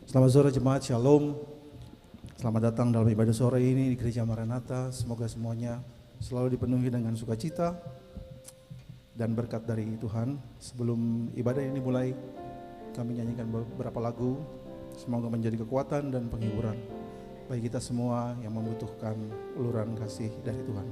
Selamat sore jemaat Shalom. Selamat datang dalam ibadah sore ini di Gereja Maranatha. Semoga semuanya selalu dipenuhi dengan sukacita dan berkat dari Tuhan. Sebelum ibadah ini mulai, kami nyanyikan beberapa lagu. Semoga menjadi kekuatan dan penghiburan bagi kita semua yang membutuhkan uluran kasih dari Tuhan.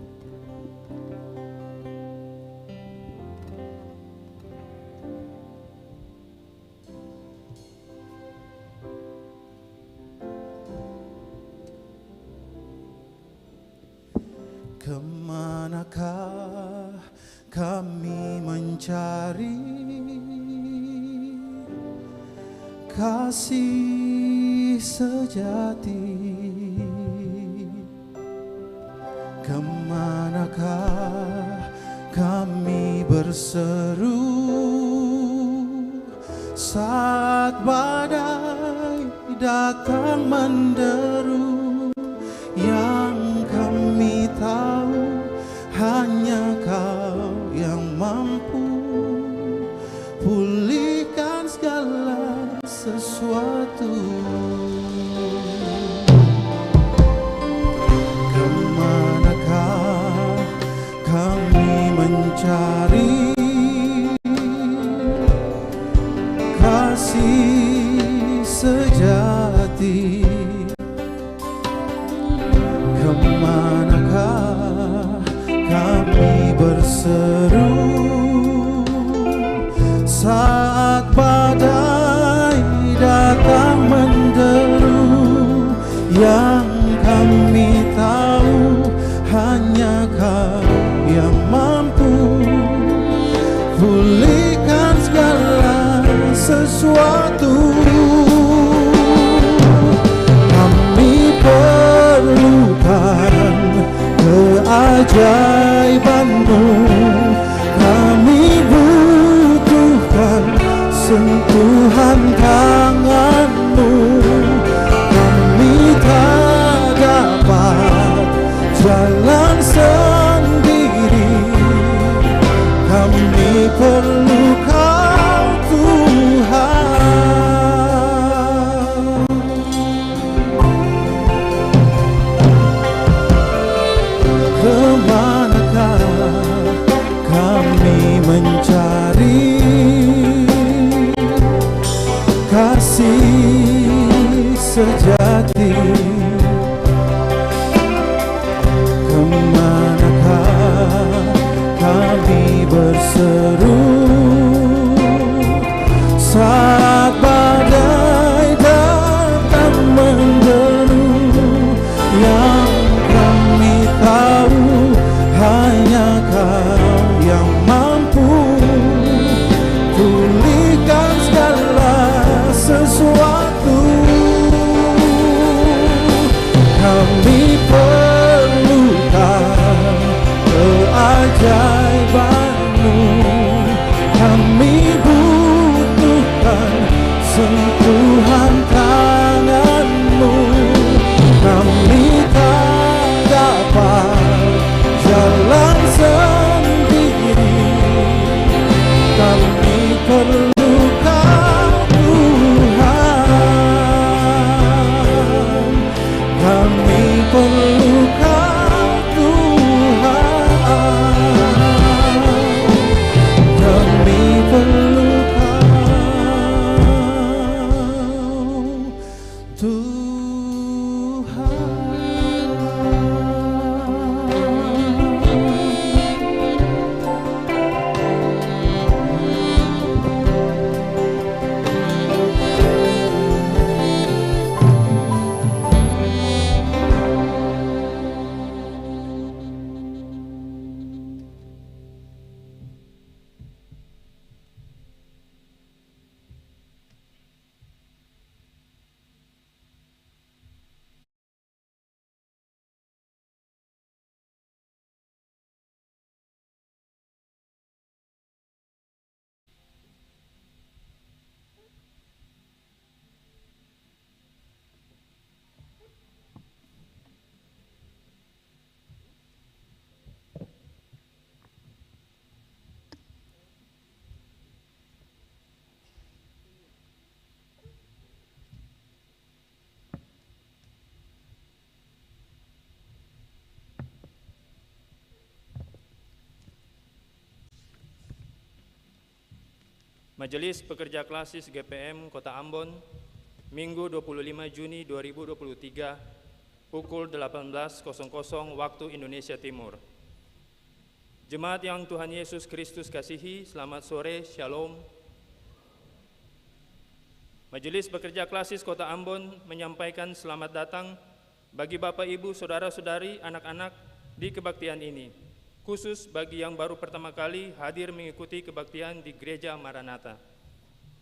Kemanakah kami mencari kasih sejati? Kemanakah kami berseru saat badai datang menderu? Yang kami tahu hanya Kau yang mampu pulihkan segala sesuatu. Kemanakah kami mencari kasih sejati? Kemanakah kami berseru saat badai datang menderu? Yang kami tahu hanya Kau yang mampu pulihkan segala sesuatu. Kami perlukan keajaiban-Mu, kami butuhkan sentuhan tangan-Mu. Kami tak dapat jalan sendiri, kami perlu Kau Tuhan. Kemanakah kami mencari kasih sejati? Kemanakah kami berseru saat badai datang menderu? Yang kami tahu hanya Kau yang mampu pulihkan segala sesuatu. Kami perlukan keajaiban-Mu, kami butuhkan sentuhan tangan-Mu. Kami tak dapat jalan sendiri, kami perlu Kau Tuhan. Kami perlu Kau Tuhan. Kami perlu Kau Tuhan. Majelis Pekerja Klasis GPM Kota Ambon, Minggu 25 Juni 2023, pukul 18.00 waktu Indonesia Timur. Jemaat yang Tuhan Yesus Kristus kasihi, selamat sore, Shalom. Majelis Pekerja Klasis Kota Ambon menyampaikan selamat datang bagi Bapak, Ibu, Saudara-saudari, anak-anak di kebaktian ini, khusus bagi yang baru pertama kali hadir mengikuti kebaktian di Gereja Maranatha.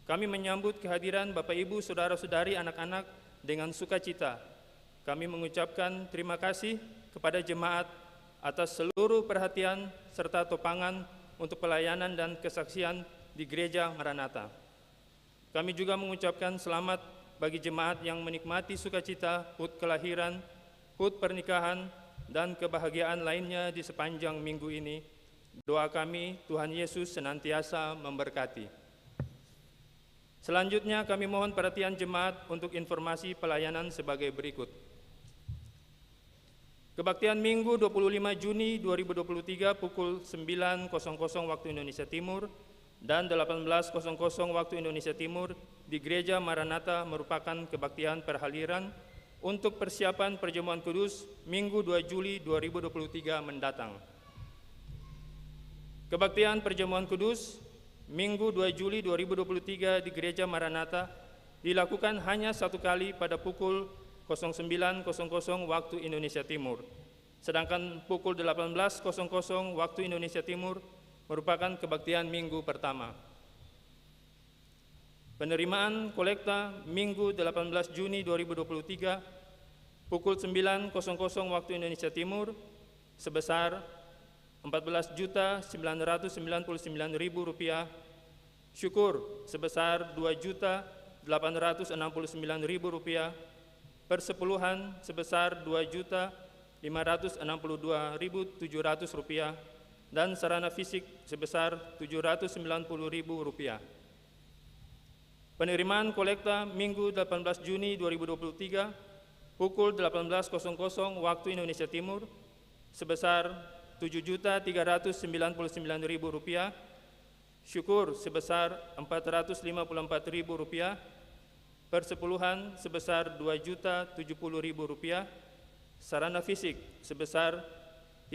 Kami menyambut kehadiran Bapak, Ibu, Saudara-saudari, anak-anak dengan sukacita. Kami mengucapkan terima kasih kepada jemaat atas seluruh perhatian serta topangan untuk pelayanan dan kesaksian di Gereja Maranatha. Kami juga mengucapkan selamat bagi jemaat yang menikmati sukacita HUT kelahiran, HUT pernikahan, dan kebahagiaan lainnya di sepanjang minggu ini. Doa kami, Tuhan Yesus senantiasa memberkati. Selanjutnya kami mohon perhatian jemaat untuk informasi pelayanan sebagai berikut. Kebaktian Minggu 25 Juni 2023 pukul 9.00 waktu Indonesia Timur dan 18.00 waktu Indonesia Timur di Gereja Maranatha merupakan kebaktian perhaliran untuk persiapan perjamuan kudus Minggu 2 Juli 2023 mendatang. Kebaktian perjamuan kudus Minggu 2 Juli 2023 di Gereja Maranatha dilakukan hanya satu kali pada pukul 09.00 waktu Indonesia Timur, sedangkan pukul 18.00 waktu Indonesia Timur merupakan kebaktian minggu pertama. Penerimaan kolekta Minggu 18 Juni 2023 pukul 9.00 waktu Indonesia Timur sebesar Rp14.999.000, syukur sebesar Rp2.869.000, persepuluhan sebesar Rp2.562.700 dan sarana fisik sebesar Rp790.000. Penerimaan kolekta Minggu 18 Juni 2023 pukul 18.00 waktu Indonesia Timur sebesar Rp7.399.000, syukur sebesar Rp454.000, persepuluhan sebesar Rp2.070.000, sarana fisik sebesar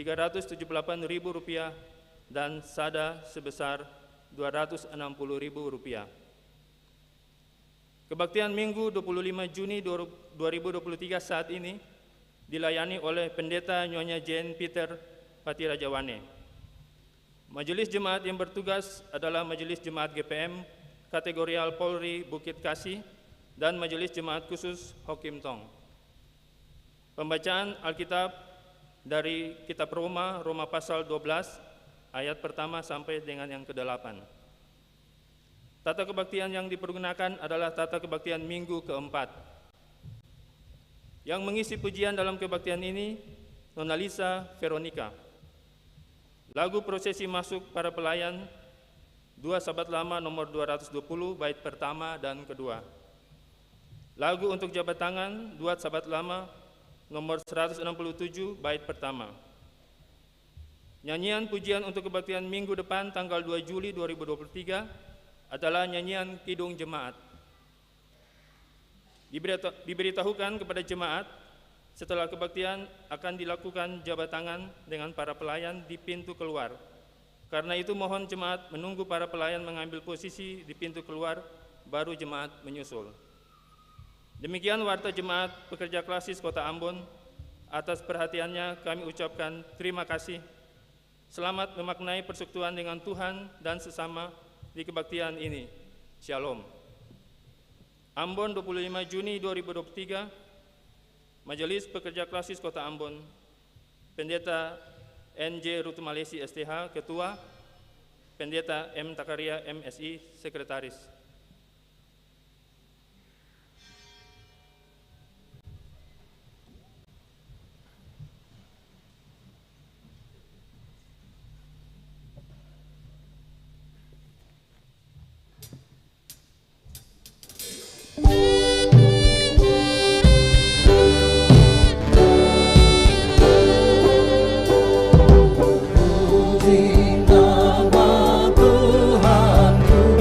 Rp378.000 dan sada sebesar Rp260.000. Kebaktian Minggu 25 Juni 2023 saat ini dilayani oleh Pendeta Nyonya Jane Peter Patirajawane. Majelis jemaat yang bertugas adalah Majelis Jemaat GPM Kategorial Polri Bukit Kasih dan Majelis Jemaat Khusus Hokim Tong. Pembacaan Alkitab dari Kitab Roma pasal 12 ayat pertama sampai dengan yang ke-8. Tata kebaktian yang dipergunakan adalah tata kebaktian minggu keempat. Yang mengisi pujian dalam kebaktian ini, Nona Lisa Veronica. Lagu prosesi masuk para pelayan, 2 Sabat Lama nomor 220 bait pertama dan kedua. Lagu untuk jabat tangan, 2 Sabat Lama nomor 167 bait pertama. Nyanyian pujian untuk kebaktian minggu depan tanggal 2 Juli 2023 adalah nyanyian Kidung Jemaat. Diberitahukan kepada jemaat setelah kebaktian akan dilakukan jabat tangan dengan para pelayan di pintu keluar. Karena itu mohon jemaat menunggu para pelayan mengambil posisi di pintu keluar, baru jemaat menyusul. Demikian warta jemaat Pekerja Klasis Kota Ambon. Atas perhatiannya kami ucapkan terima kasih. Selamat memaknai persekutuan dengan Tuhan dan sesama di kebaktian ini. Shalom. Ambon 25 Juni 2023, Majelis Pekerja Klasis Kota Ambon, Pendeta N.J. Rutumalesi STH, Ketua, Pendeta M. Takaria MSI, Sekretaris. Puji nama Tuhanku,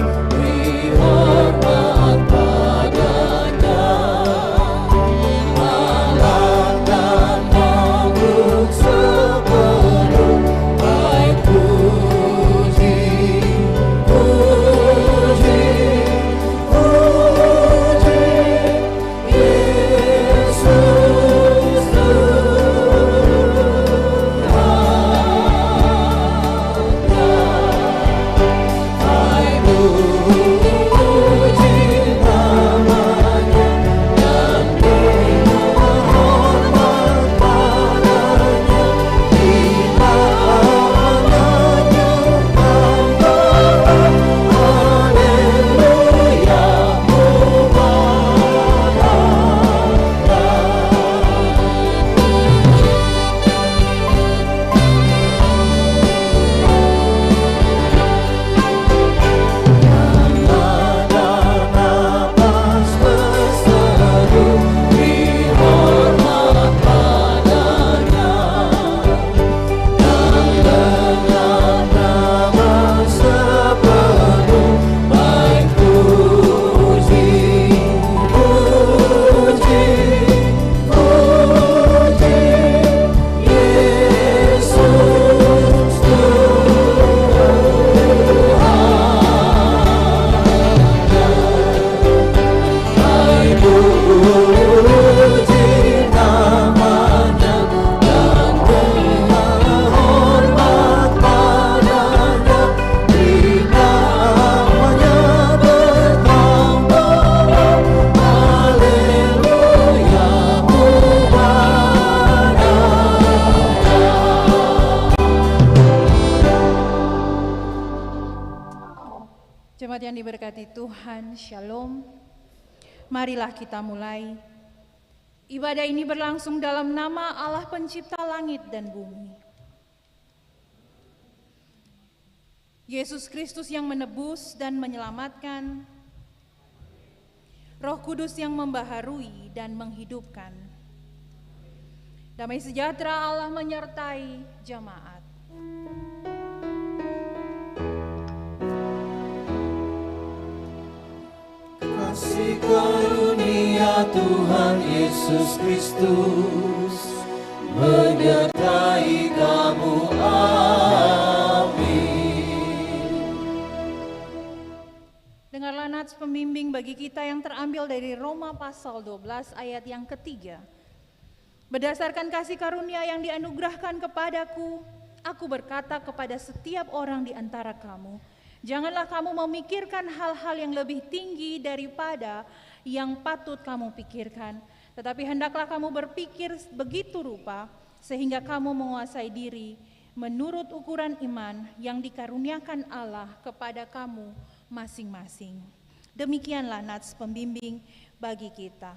diberkati Tuhan, Shalom. Marilah kita mulai. Ibadah ini berlangsung dalam nama Allah Pencipta langit dan bumi. Yesus Kristus yang menebus dan menyelamatkan, Roh Kudus yang membaharui dan menghidupkan. Damai sejahtera Allah menyertai jemaat. Kasih karunia Tuhan Yesus Kristus menyertai kamu, amin. Dengarlah nats pembimbing bagi kita yang terambil dari Roma pasal 12 ayat yang ketiga. Berdasarkan kasih karunia yang dianugerahkan kepadaku, aku berkata kepada setiap orang di antara kamu, janganlah kamu memikirkan hal-hal yang lebih tinggi daripada yang patut kamu pikirkan, tetapi hendaklah kamu berpikir begitu rupa sehingga kamu menguasai diri menurut ukuran iman yang dikaruniakan Allah kepada kamu masing-masing. Demikianlah nats pembimbing bagi kita.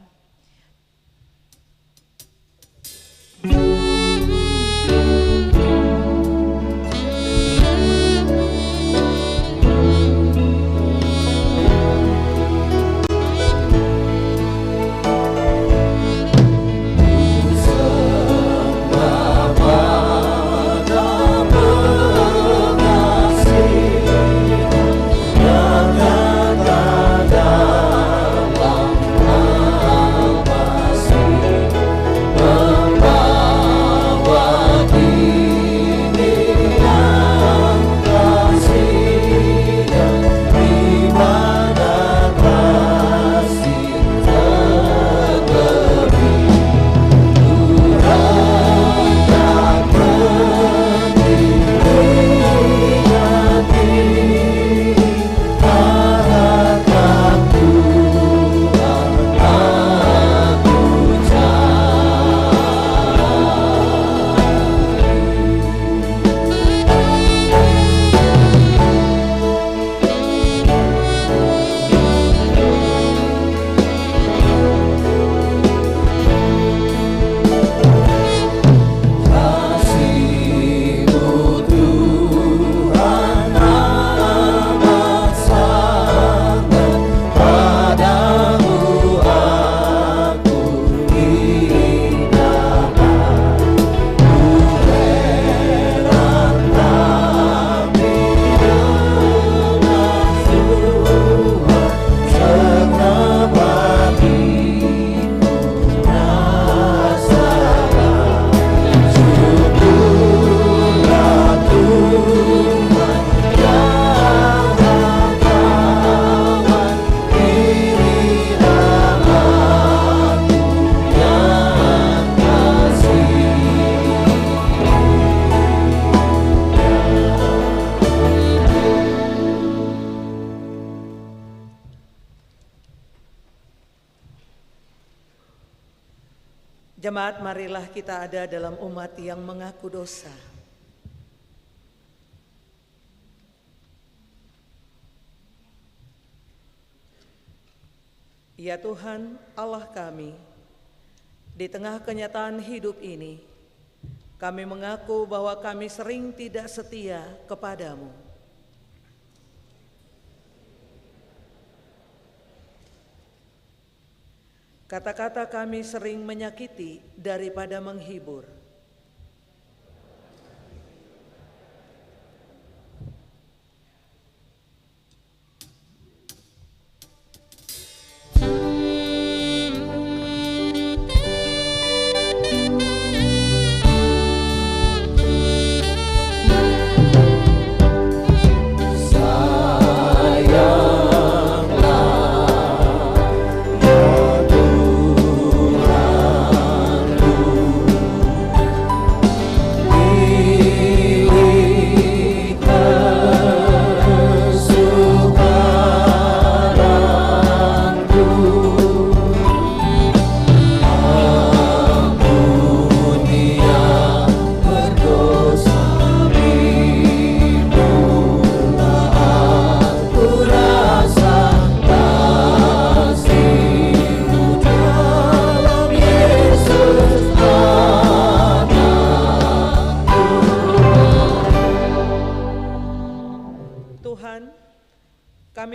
Jemaat, marilah kita ada dalam umat yang mengaku dosa. Ya Tuhan, Allah kami, di tengah kenyataan hidup ini, kami mengaku bahwa kami sering tidak setia kepadamu. Kata-kata kami sering menyakiti daripada menghibur.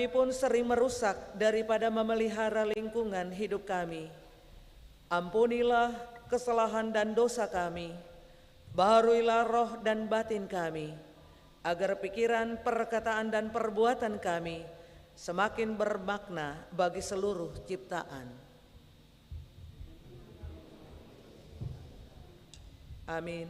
kami pun sering merusak daripada memelihara lingkungan hidup kami. Ampunilah kesalahan dan dosa kami, baharuilah roh dan batin kami, agar pikiran, perkataan, dan perbuatan kami semakin bermakna bagi seluruh ciptaan. Amin.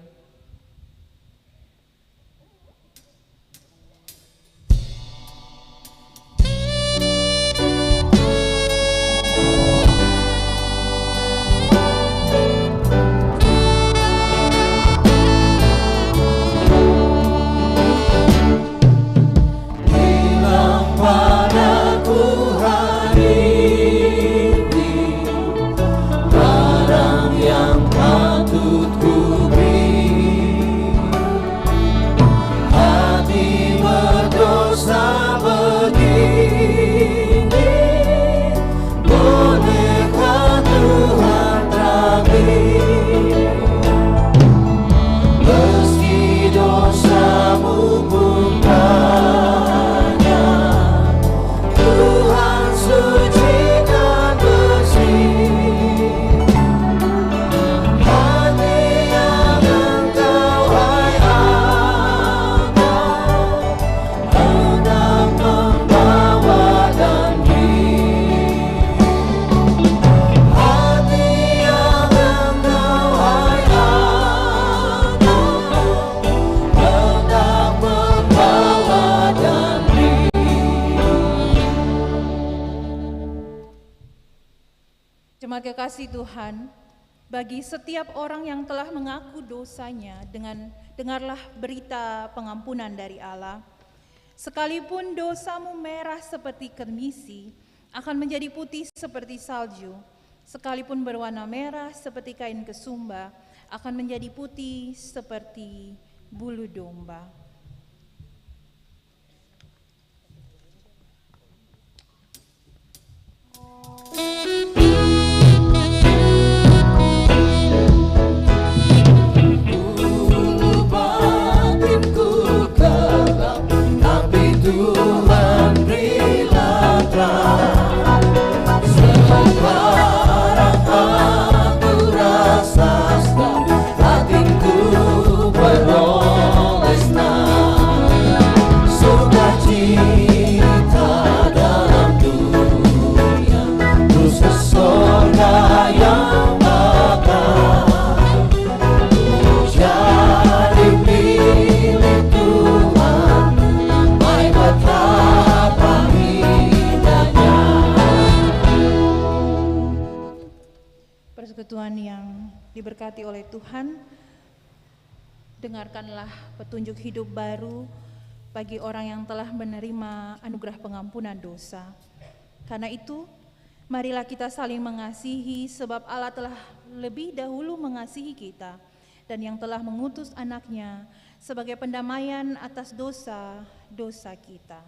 Jemaat kekasih Tuhan, bagi setiap orang yang telah mengaku dosanya, dengarlah berita pengampunan dari Allah. Sekalipun dosamu merah seperti kemisi, akan menjadi putih seperti salju. Sekalipun berwarna merah seperti kain kesumba, akan menjadi putih seperti bulu domba. Persekutuan yang diberkati oleh Tuhan, dengarkanlah petunjuk hidup baru bagi orang yang telah menerima anugerah pengampunan dosa. Karena itu, marilah kita saling mengasihi, sebab Allah telah lebih dahulu mengasihi kita dan yang telah mengutus anaknya sebagai pendamaian atas dosa-dosa kita.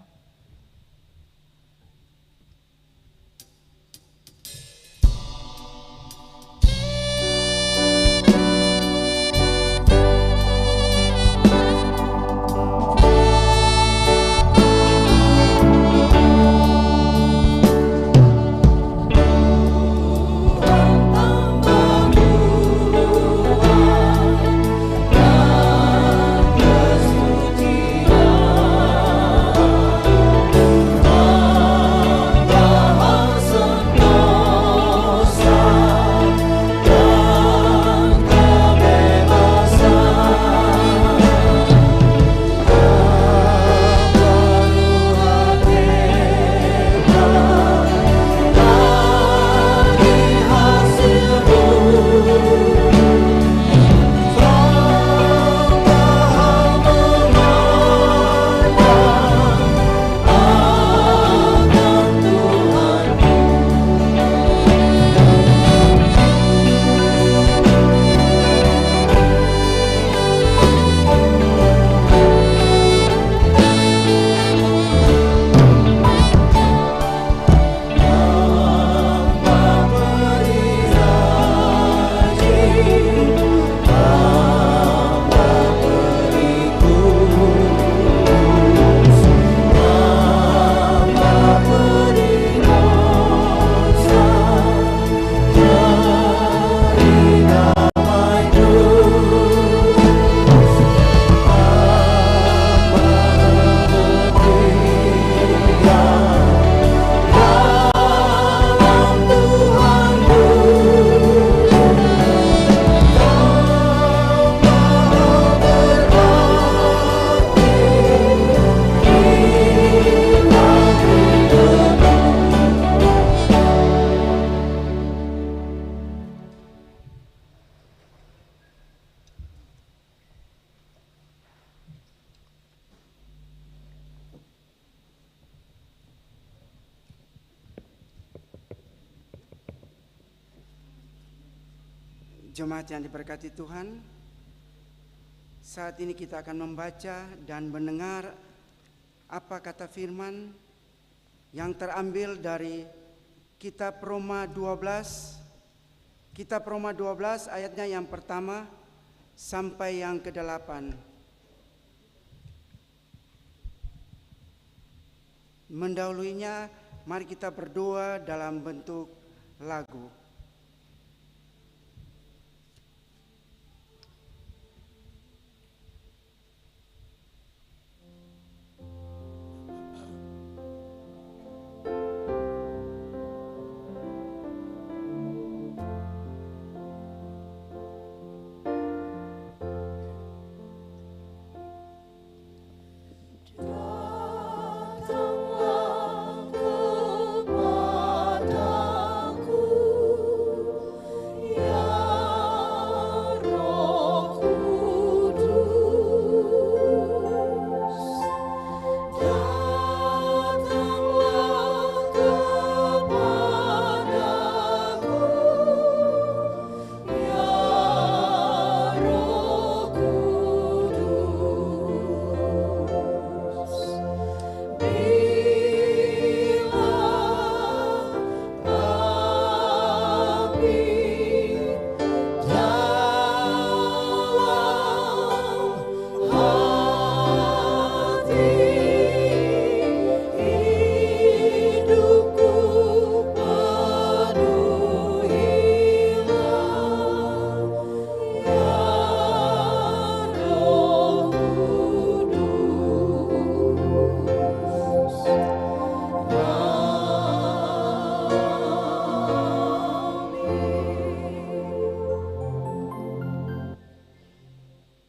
Jemaat yang diberkati Tuhan, saat ini kita akan membaca dan mendengar apa kata firman yang terambil dari Kitab Roma 12, Kitab Roma 12 ayatnya yang pertama sampai yang ke-8. Mendahulunya, mari kita berdoa dalam bentuk lagu.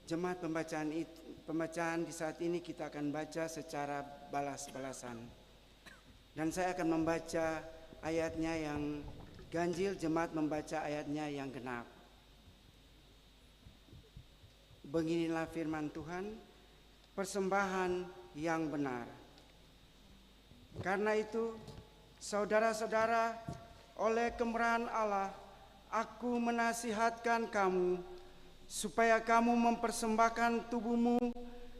Jemaat, pembacaan di saat ini kita akan baca secara balas-balasan. Dan saya akan membaca ayatnya yang ganjil, jemaat membaca ayatnya yang genap. Beginilah firman Tuhan, persembahan yang benar. Karena itu, saudara-saudara, oleh kemurahan Allah, aku menasihatkan kamu supaya kamu mempersembahkan tubuhmu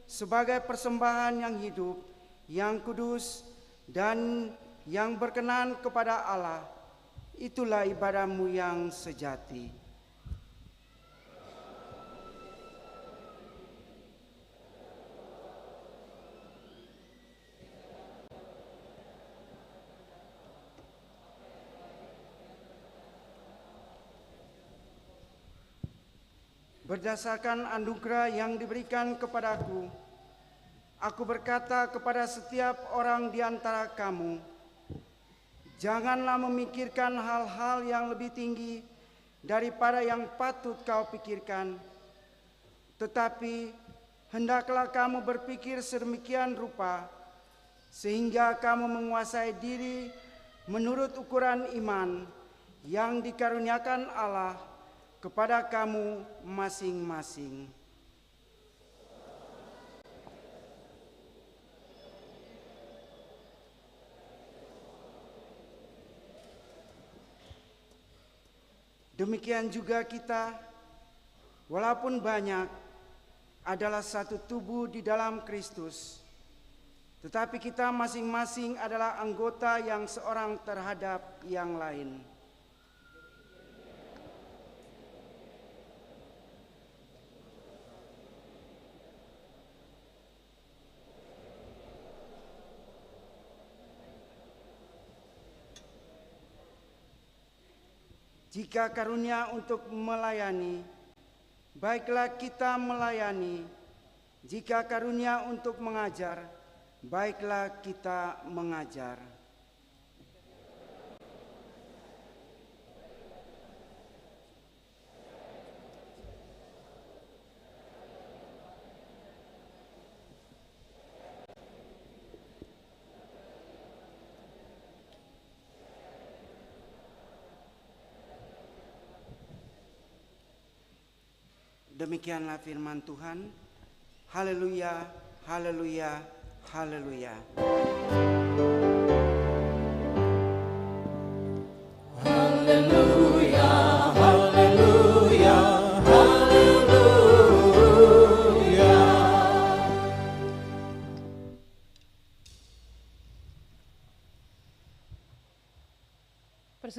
sebagai persembahan yang hidup, yang kudus, dan yang berkenan kepada Allah. Itulah ibadahmu yang sejati. Berdasarkan anugerah yang diberikan kepadaku, aku berkata kepada setiap orang di antara kamu, janganlah memikirkan hal-hal yang lebih tinggi daripada yang patut kau pikirkan, tetapi hendaklah kamu berpikir sedemikian rupa, sehingga kamu menguasai diri menurut ukuran iman yang dikaruniakan Allah kepada kamu masing-masing. Demikian juga kita, walaupun banyak, adalah satu tubuh di dalam Kristus, tetapi kita masing-masing adalah anggota yang seorang terhadap yang lain. Jika karunia untuk melayani, baiklah kita melayani. Jika karunia untuk mengajar, baiklah kita mengajar. Demikianlah firman Tuhan. Haleluya, haleluya, haleluya. Haleluya, haleluya.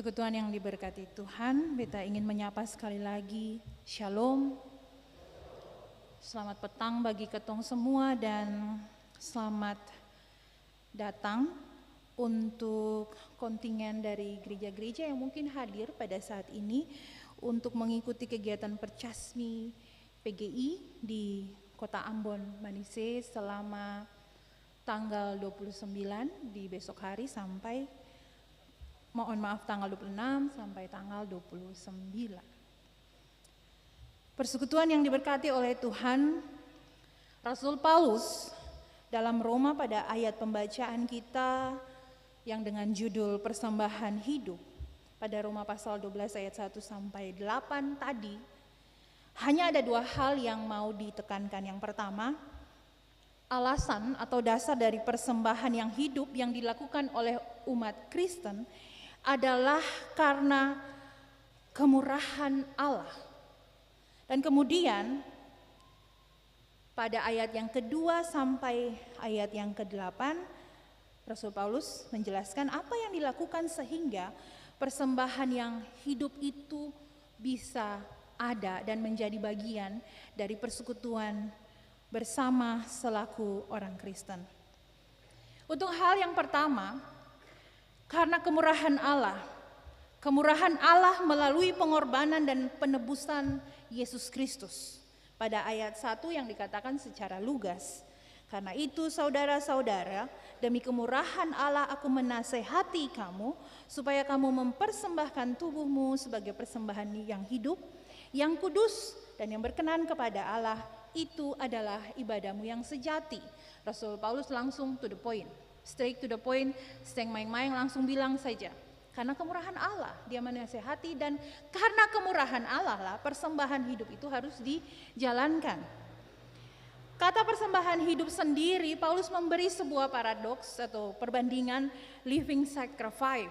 Persekutuan yang diberkati Tuhan, beta ingin menyapa sekali lagi, Shalom. Selamat petang bagi ketong semua dan selamat datang untuk kontingen dari gereja-gereja yang mungkin hadir pada saat ini untuk mengikuti kegiatan Percasmi PGI di Kota Ambon, Manise selama tanggal 29 di besok hari sampai tanggal 26 sampai tanggal 29. Persekutuan yang diberkati oleh Tuhan, Rasul Paulus dalam Roma pada ayat pembacaan kita yang dengan judul persembahan hidup pada Roma pasal 12 ayat 1 sampai 8 tadi, hanya ada dua hal yang mau ditekankan. Yang pertama, alasan atau dasar dari persembahan yang hidup yang dilakukan oleh umat Kristen adalah karena kemurahan Allah. Dan kemudian pada ayat yang kedua sampai ayat yang ke-8, Rasul Paulus menjelaskan apa yang dilakukan sehingga persembahan yang hidup itu bisa ada dan menjadi bagian dari persekutuan bersama selaku orang Kristen. Untuk hal yang pertama, karena kemurahan Allah melalui pengorbanan dan penebusan Yesus Kristus. Pada ayat 1 yang dikatakan secara lugas, karena itu saudara-saudara, demi kemurahan Allah aku menasehati kamu, supaya kamu mempersembahkan tubuhmu sebagai persembahan yang hidup, yang kudus, dan yang berkenan kepada Allah, itu adalah ibadahmu yang sejati. Rasul Paulus langsung to the point, straight to the point, steng main-main, langsung bilang saja. Karena kemurahan Allah dia menasehati, dan karena kemurahan Allah lah persembahan hidup itu harus dijalankan. Kata persembahan hidup sendiri, Paulus memberi sebuah paradoks atau perbandingan living sacrifice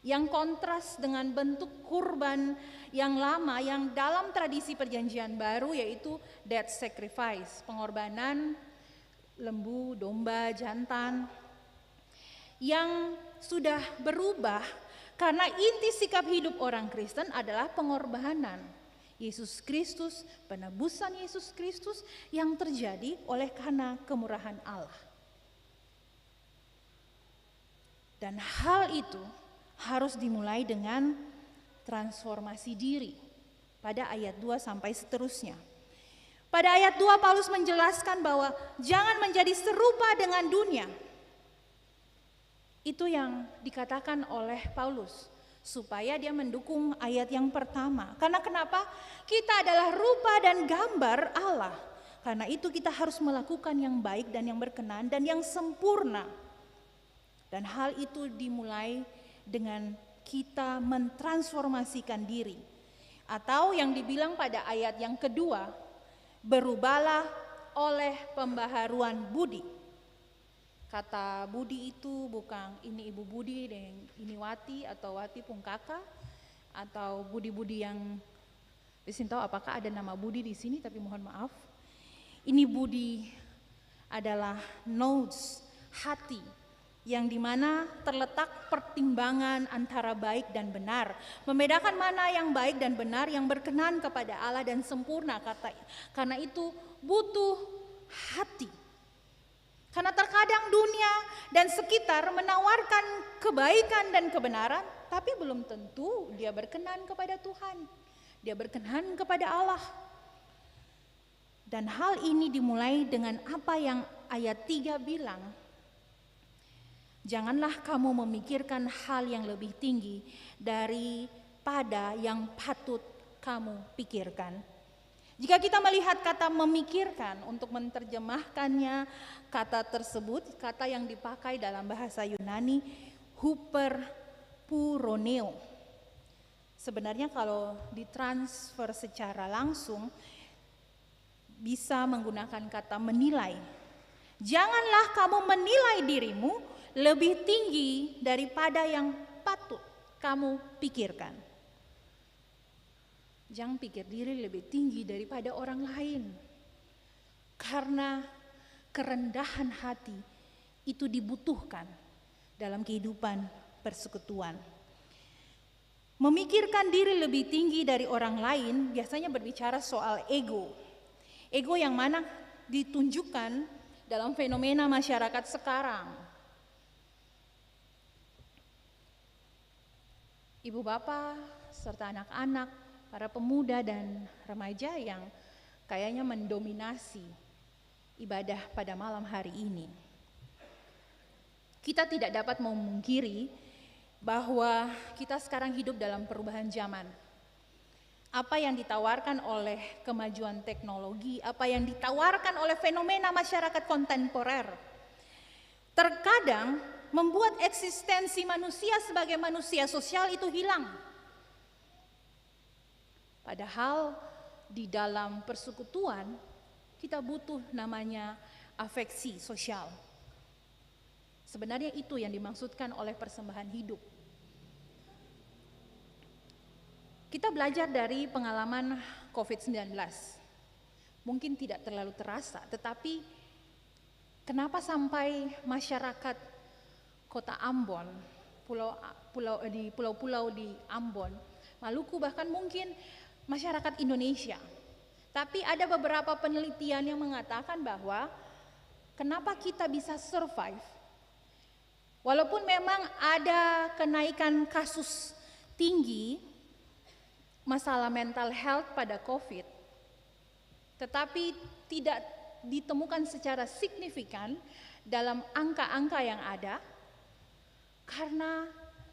yang kontras dengan bentuk kurban yang lama yang dalam tradisi perjanjian baru, yaitu death sacrifice, pengorbanan lembu, domba, jantan, yang sudah berubah karena inti sikap hidup orang Kristen adalah pengorbanan Yesus Kristus, penebusan Yesus Kristus yang terjadi oleh karena kemurahan Allah. Dan hal itu harus dimulai dengan transformasi diri pada ayat 2 sampai seterusnya. Pada ayat 2 Paulus menjelaskan bahwa jangan menjadi serupa dengan dunia. Itu yang dikatakan oleh Paulus, supaya dia mendukung ayat yang pertama. Karena kenapa? Kita adalah rupa dan gambar Allah. Karena itu kita harus melakukan yang baik dan yang berkenan dan yang sempurna. Dan hal itu dimulai dengan kita mentransformasikan diri. Atau yang dibilang pada ayat yang kedua, berubahlah oleh pembaharuan budi. Kata budi itu bukan ini ibu budi dan ini wati atau wati pun kakak, atau budi-budi yang disin tahu apakah ada nama budi di sini, tapi mohon maaf. Ini budi adalah nodes, hati, yang dimana terletak pertimbangan antara baik dan benar, membedakan mana yang baik dan benar, yang berkenan kepada Allah dan sempurna. Karena itu butuh hati. Karena terkadang dunia dan sekitar menawarkan kebaikan dan kebenaran, tapi belum tentu dia berkenan kepada Tuhan, dia berkenan kepada Allah. Dan hal ini dimulai dengan apa yang ayat 3 bilang, janganlah kamu memikirkan hal yang lebih tinggi daripada yang patut kamu pikirkan. Jika kita melihat kata memikirkan, untuk menerjemahkannya kata tersebut, kata yang dipakai dalam bahasa Yunani, huperpuroneo. Sebenarnya kalau ditransfer secara langsung, bisa menggunakan kata menilai. Janganlah kamu menilai dirimu lebih tinggi daripada yang patut kamu pikirkan. Jangan pikir diri lebih tinggi daripada orang lain. Karena kerendahan hati itu dibutuhkan dalam kehidupan persekutuan. Memikirkan diri lebih tinggi dari orang lain biasanya berbicara soal ego. Ego yang mana ditunjukkan dalam fenomena masyarakat sekarang. Ibu bapak serta anak-anak, para pemuda dan remaja yang kayaknya mendominasi ibadah pada malam hari ini. Kita tidak dapat memungkiri bahwa kita sekarang hidup dalam perubahan zaman. Apa yang ditawarkan oleh kemajuan teknologi, apa yang ditawarkan oleh fenomena masyarakat kontemporer, terkadang membuat eksistensi manusia sebagai manusia sosial itu hilang. Padahal di dalam persekutuan kita butuh namanya afeksi sosial. Sebenarnya itu yang dimaksudkan oleh persembahan hidup. Kita belajar dari pengalaman COVID-19. Mungkin tidak terlalu terasa, tetapi kenapa sampai masyarakat Kota Ambon, di pulau-pulau di Ambon, Maluku, bahkan mungkin masyarakat Indonesia. Tapi ada beberapa penelitian yang mengatakan bahwa kenapa kita bisa survive. Walaupun memang ada kenaikan kasus tinggi masalah mental health pada COVID, tetapi tidak ditemukan secara signifikan dalam angka-angka yang ada karena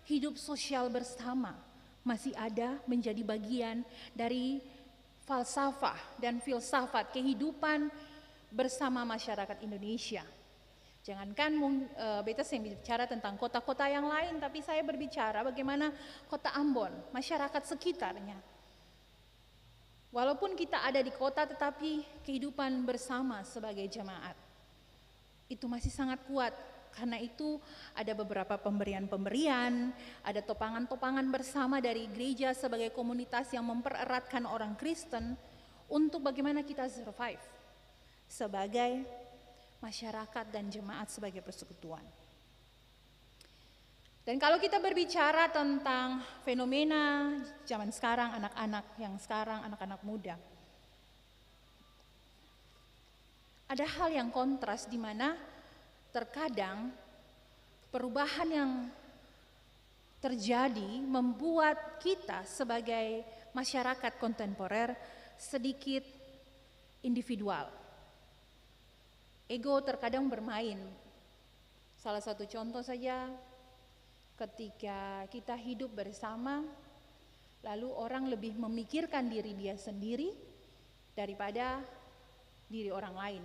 hidup sosial bersama masih ada menjadi bagian dari falsafah dan filsafat kehidupan bersama masyarakat Indonesia. Jangankan beta yang bicara tentang kota-kota yang lain, tapi saya berbicara bagaimana Kota Ambon, masyarakat sekitarnya. Walaupun kita ada di kota, tetapi kehidupan bersama sebagai jemaat itu masih sangat kuat. Karena itu ada beberapa pemberian-pemberian, ada topangan-topangan bersama dari gereja sebagai komunitas yang mempereratkan orang Kristen untuk bagaimana kita survive sebagai masyarakat dan jemaat sebagai persekutuan. Dan kalau kita berbicara tentang fenomena zaman sekarang, anak-anak yang sekarang, anak-anak muda, ada hal yang kontras di mana terkadang perubahan yang terjadi membuat kita sebagai masyarakat kontemporer sedikit individual. Ego terkadang bermain. Salah satu contoh saja, ketika kita hidup bersama, lalu orang lebih memikirkan diri dia sendiri daripada diri orang lain.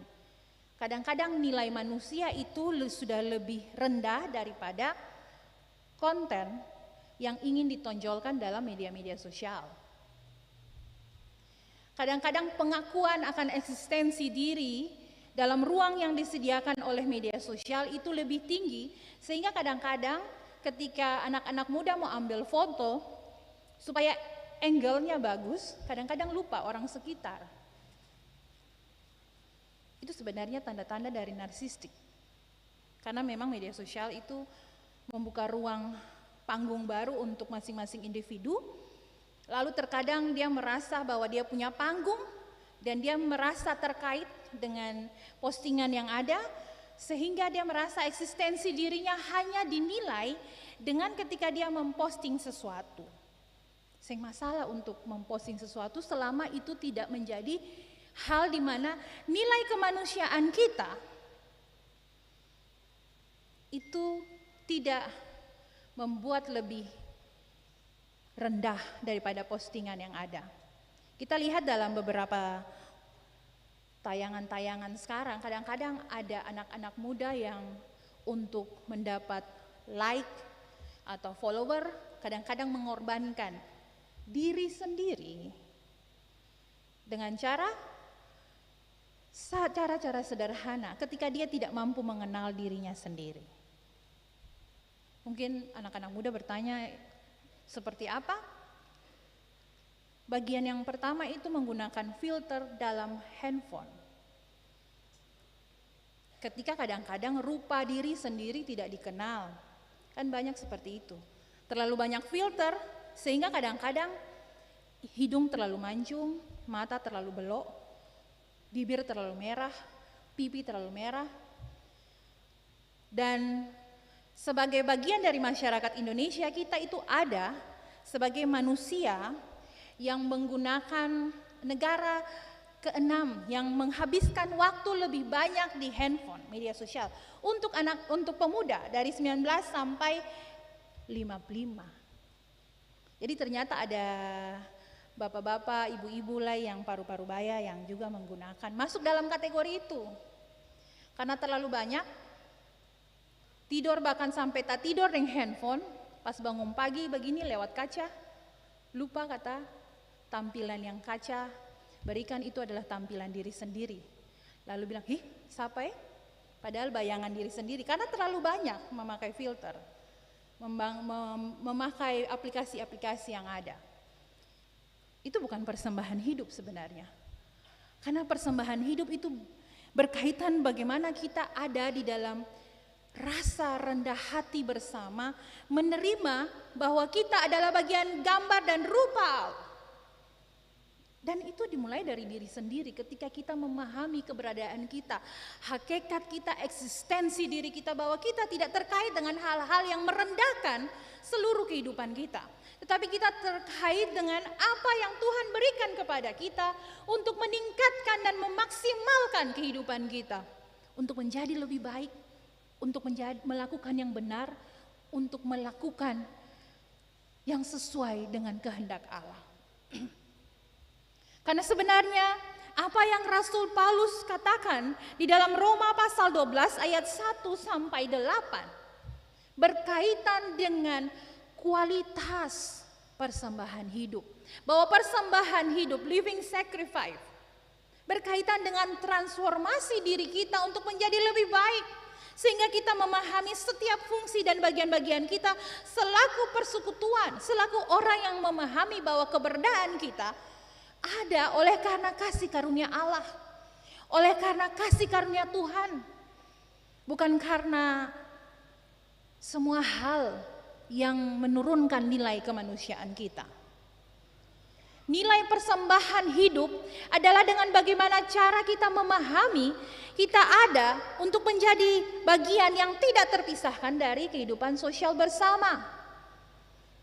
Kadang-kadang nilai manusia itu sudah lebih rendah daripada konten yang ingin ditonjolkan dalam media-media sosial. Kadang-kadang pengakuan akan eksistensi diri dalam ruang yang disediakan oleh media sosial itu lebih tinggi, sehingga kadang-kadang ketika anak-anak muda mau ambil foto supaya angle-nya bagus, kadang-kadang lupa orang sekitar. Itu sebenarnya tanda-tanda dari narsistik. Karena memang media sosial itu membuka ruang panggung baru untuk masing-masing individu. Lalu terkadang dia merasa bahwa dia punya panggung dan dia merasa terkait dengan postingan yang ada, sehingga dia merasa eksistensi dirinya hanya dinilai dengan ketika dia memposting sesuatu. Sing masalah untuk memposting sesuatu selama itu tidak menjadi hal di mana nilai kemanusiaan kita itu tidak membuat lebih rendah daripada postingan yang ada. Kita lihat dalam beberapa tayangan-tayangan sekarang, kadang-kadang ada anak-anak muda yang untuk mendapat like atau follower, kadang-kadang mengorbankan diri sendiri dengan cara-cara sederhana ketika dia tidak mampu mengenal dirinya sendiri. Mungkin anak-anak muda bertanya, seperti apa? Bagian yang pertama itu menggunakan filter dalam handphone. Ketika kadang-kadang rupa diri sendiri tidak dikenal. Kan banyak seperti itu. Terlalu banyak filter sehingga kadang-kadang hidung terlalu mancung, mata terlalu belok, bibir terlalu merah, pipi terlalu merah. Dan sebagai bagian dari masyarakat Indonesia, kita itu ada sebagai manusia yang menggunakan negara ke-6 yang menghabiskan waktu lebih banyak di handphone, media sosial untuk pemuda dari 19 sampai 55. Jadi ternyata ada bapak-bapak, ibu-ibu lah yang paru-paru baya yang juga menggunakan, masuk dalam kategori itu. Karena terlalu banyak, tidur bahkan sampai tak tidur dengan handphone, pas bangun pagi begini lewat kaca, lupa kata tampilan yang kaca berikan itu adalah tampilan diri sendiri. Lalu bilang, siapa ya? Padahal bayangan diri sendiri, karena terlalu banyak memakai filter, memakai aplikasi-aplikasi yang ada. Itu bukan persembahan hidup sebenarnya. Karena persembahan hidup itu berkaitan bagaimana kita ada di dalam rasa rendah hati bersama, menerima bahwa kita adalah bagian gambar dan rupa Allah. Dan itu dimulai dari diri sendiri ketika kita memahami keberadaan kita, hakikat kita, eksistensi diri kita, bahwa kita tidak terkait dengan hal-hal yang merendahkan seluruh kehidupan kita. Tetapi kita terkait dengan apa yang Tuhan berikan kepada kita untuk meningkatkan dan memaksimalkan kehidupan kita. Untuk menjadi lebih baik, untuk melakukan yang benar, untuk melakukan yang sesuai dengan kehendak Allah. Karena sebenarnya apa yang Rasul Paulus katakan di dalam Roma pasal 12 ayat 1 sampai 8 berkaitan dengan kualitas persembahan hidup. Bahwa persembahan hidup, living sacrifice, berkaitan dengan transformasi diri kita untuk menjadi lebih baik. Sehingga kita memahami setiap fungsi dan bagian-bagian kita selaku persekutuan, selaku orang yang memahami bahwa keberadaan kita ada oleh karena kasih karunia Allah, oleh karena kasih karunia Tuhan, bukan karena semua hal yang menurunkan nilai kemanusiaan kita. Nilai persembahan hidup adalah dengan bagaimana cara kita memahami kita ada untuk menjadi bagian yang tidak terpisahkan dari kehidupan sosial bersama.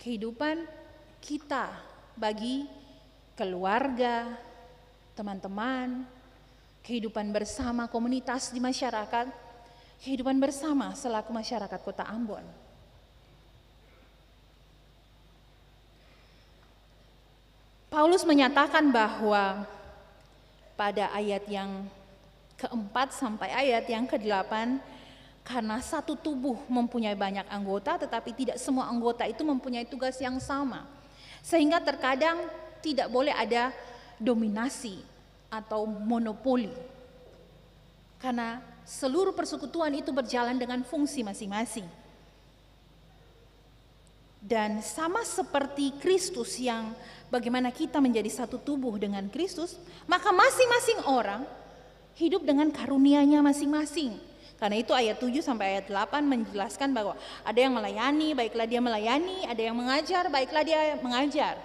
Kehidupan kita bagi keluarga, teman-teman, kehidupan bersama komunitas di masyarakat, kehidupan bersama selaku masyarakat Kota Ambon. Paulus menyatakan bahwa pada ayat yang keempat sampai ayat yang ke-8, karena satu tubuh mempunyai banyak anggota, tetapi tidak semua anggota itu mempunyai tugas yang sama. Sehingga terkadang tidak boleh ada dominasi atau monopoli. Karena seluruh persekutuan itu berjalan dengan fungsi masing-masing. Dan sama seperti Kristus yang bagaimana kita menjadi satu tubuh dengan Kristus, maka masing-masing orang hidup dengan karunia-Nya masing-masing. Karena itu ayat 7 sampai ayat 8 menjelaskan bahwa ada yang melayani, baiklah dia melayani, ada yang mengajar, baiklah dia mengajar.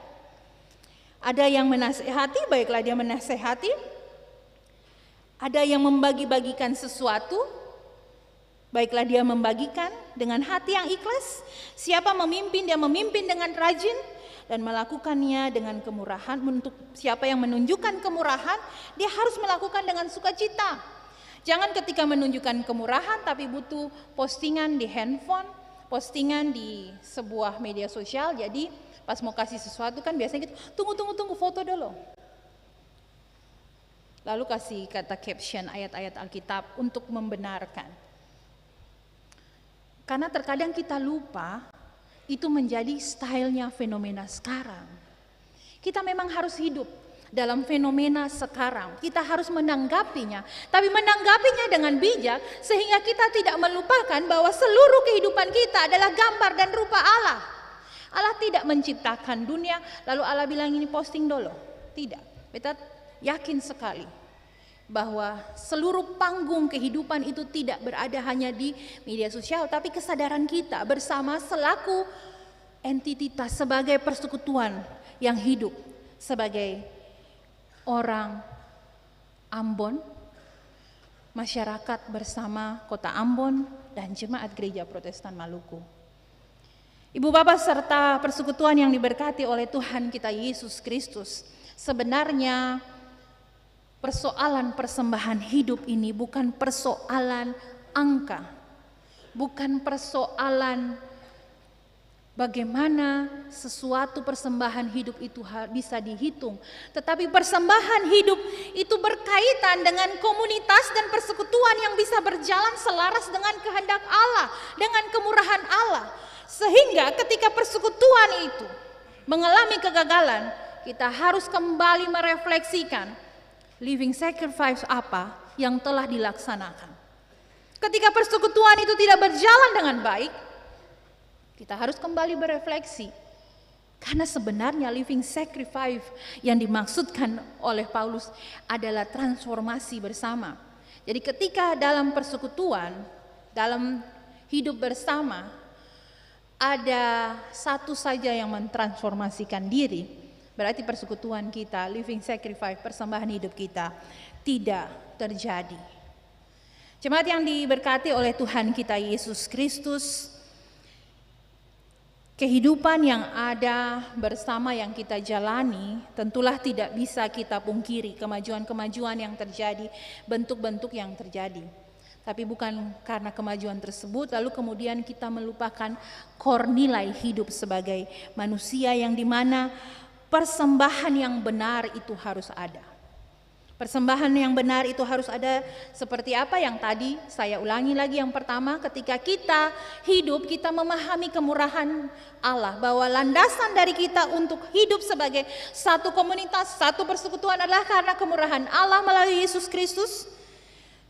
Ada yang menasehati, baiklah dia menasehati. Ada yang membagi-bagikan sesuatu, baiklah dia membagikan dengan hati yang ikhlas. Siapa memimpin, dia memimpin dengan rajin dan melakukannya dengan kemurahan. Untuk siapa yang menunjukkan kemurahan, dia harus melakukan dengan sukacita. Jangan ketika menunjukkan kemurahan tapi butuh postingan di handphone, postingan di sebuah media sosial. Jadi pas mau kasih sesuatu kan biasanya gitu, tunggu foto dulu. Lalu kasih kata caption ayat-ayat Alkitab untuk membenarkan. Karena terkadang kita lupa itu menjadi stylenya fenomena sekarang. Kita memang harus hidup dalam fenomena sekarang. Kita harus menanggapinya, tapi menanggapinya dengan bijak sehingga kita tidak melupakan bahwa seluruh kehidupan kita adalah gambar dan rupa Allah. Allah tidak menciptakan dunia lalu Allah bilang ini posting dulu. Tidak. Kita yakin sekali bahwa seluruh panggung kehidupan itu tidak berada hanya di media sosial, tapi kesadaran kita bersama selaku entitas, sebagai persekutuan yang hidup sebagai orang Ambon, masyarakat bersama Kota Ambon dan Jemaat Gereja Protestan Maluku. Ibu bapak serta persekutuan yang diberkati oleh Tuhan kita Yesus Kristus, sebenarnya persoalan persembahan hidup ini bukan persoalan angka, bukan persoalan bagaimana sesuatu persembahan hidup itu bisa dihitung. Tetapi persembahan hidup itu berkaitan dengan komunitas dan persekutuan yang bisa berjalan selaras dengan kehendak Allah, dengan kemurahan Allah. Sehingga ketika persekutuan itu mengalami kegagalan, kita harus kembali merefleksikan living sacrifice apa yang telah dilaksanakan. Ketika persekutuan itu tidak berjalan dengan baik, kita harus kembali berefleksi, karena sebenarnya living sacrifice yang dimaksudkan oleh Paulus adalah transformasi bersama. Jadi ketika dalam persekutuan, dalam hidup bersama, ada satu saja yang mentransformasikan diri, berarti persekutuan kita, living sacrifice, persembahan hidup kita tidak terjadi. Jemaat yang diberkati oleh Tuhan kita Yesus Kristus, kehidupan yang ada bersama yang kita jalani tentulah tidak bisa kita pungkiri kemajuan-kemajuan yang terjadi, bentuk-bentuk yang terjadi. Tapi bukan karena kemajuan tersebut lalu kemudian kita melupakan core nilai hidup sebagai manusia yang dimana persembahan yang benar itu harus ada. Persembahan yang benar itu harus ada seperti apa yang tadi saya ulangi lagi. Yang pertama, ketika kita hidup, kita memahami kemurahan Allah, bahwa landasan dari kita untuk hidup sebagai satu komunitas, satu persekutuan adalah karena kemurahan Allah melalui Yesus Kristus.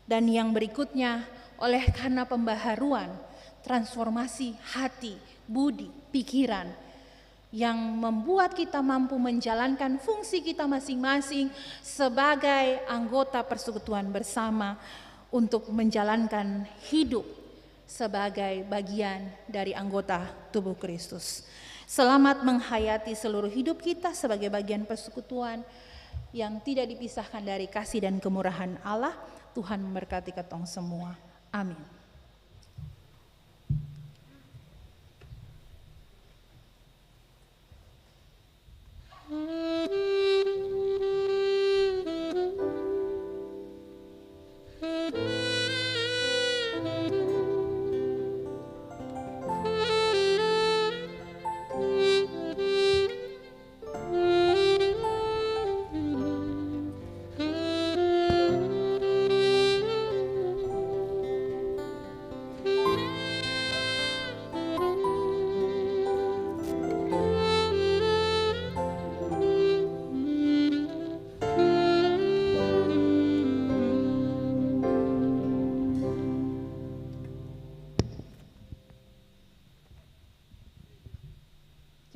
Dan yang berikutnya, oleh karena pembaharuan, transformasi hati, budi, pikiran, yang membuat kita mampu menjalankan fungsi kita masing-masing sebagai anggota persekutuan bersama untuk menjalankan hidup sebagai bagian dari anggota tubuh Kristus. Selamat menghayati seluruh hidup kita sebagai bagian persekutuan yang tidak dipisahkan dari kasih dan kemurahan Allah. Tuhan memberkati ketong semua. Amin.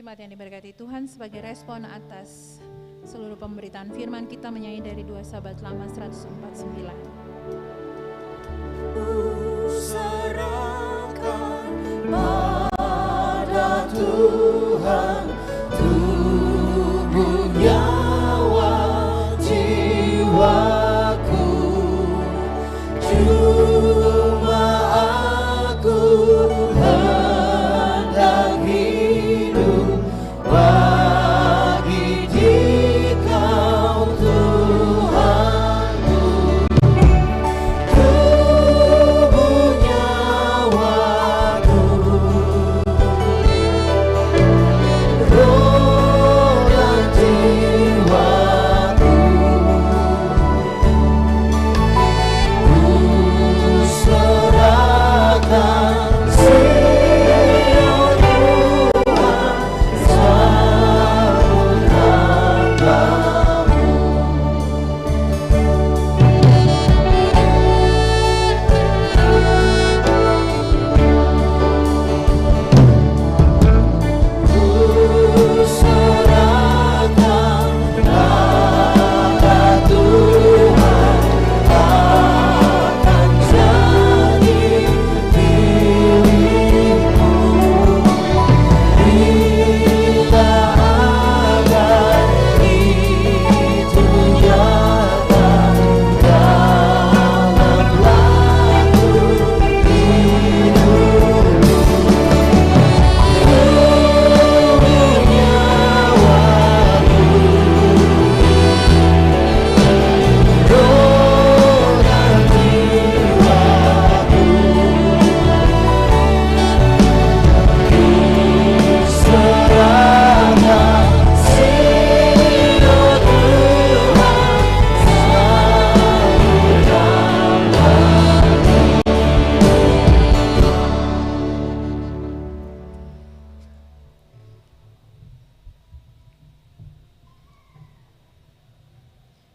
Jemaat yang diberkati Tuhan, sebagai respon atas seluruh pemberitaan firman, kita menyanyi dari 2 Sahabat Lama 149. Serahkan pada Tuhan tubuh, nyawa, jiwaku. Cuma aku hendak hidup bagi Dikau Tuhanku. Tubuh, nyawaku,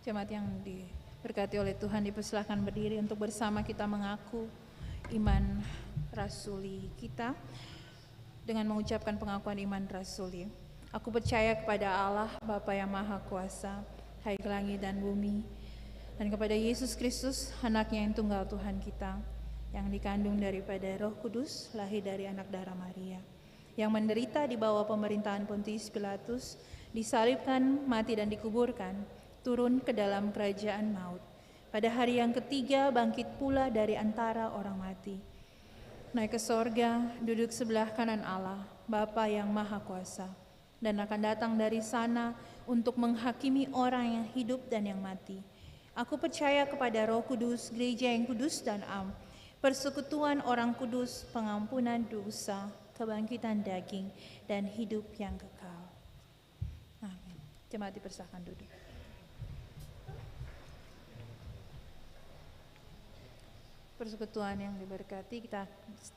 Jemaat yang diberkati oleh Tuhan, dipersilahkan berdiri untuk bersama kita mengaku iman rasuli kita dengan mengucapkan pengakuan iman rasuli. Aku percaya kepada Allah Bapa yang Maha Kuasa, Hai langit dan bumi, dan kepada Yesus Kristus, anaknya yang tunggal Tuhan kita, yang dikandung daripada Roh Kudus, lahir dari anak darah Maria, yang menderita di bawah pemerintahan Pontius Pilatus, disalibkan, mati dan dikuburkan, turun ke dalam kerajaan maut. Pada hari yang ketiga bangkit pula dari antara orang mati. Naik ke sorga, duduk sebelah kanan Allah, Bapa yang Maha Kuasa, dan akan datang dari sana untuk menghakimi orang yang hidup dan yang mati. Aku percaya kepada Roh Kudus, gereja yang kudus dan am, persekutuan orang kudus, pengampunan dosa, kebangkitan daging, dan hidup yang kekal. Amin. Jemaat dipersilahkan duduk. Persekutuan yang diberkati,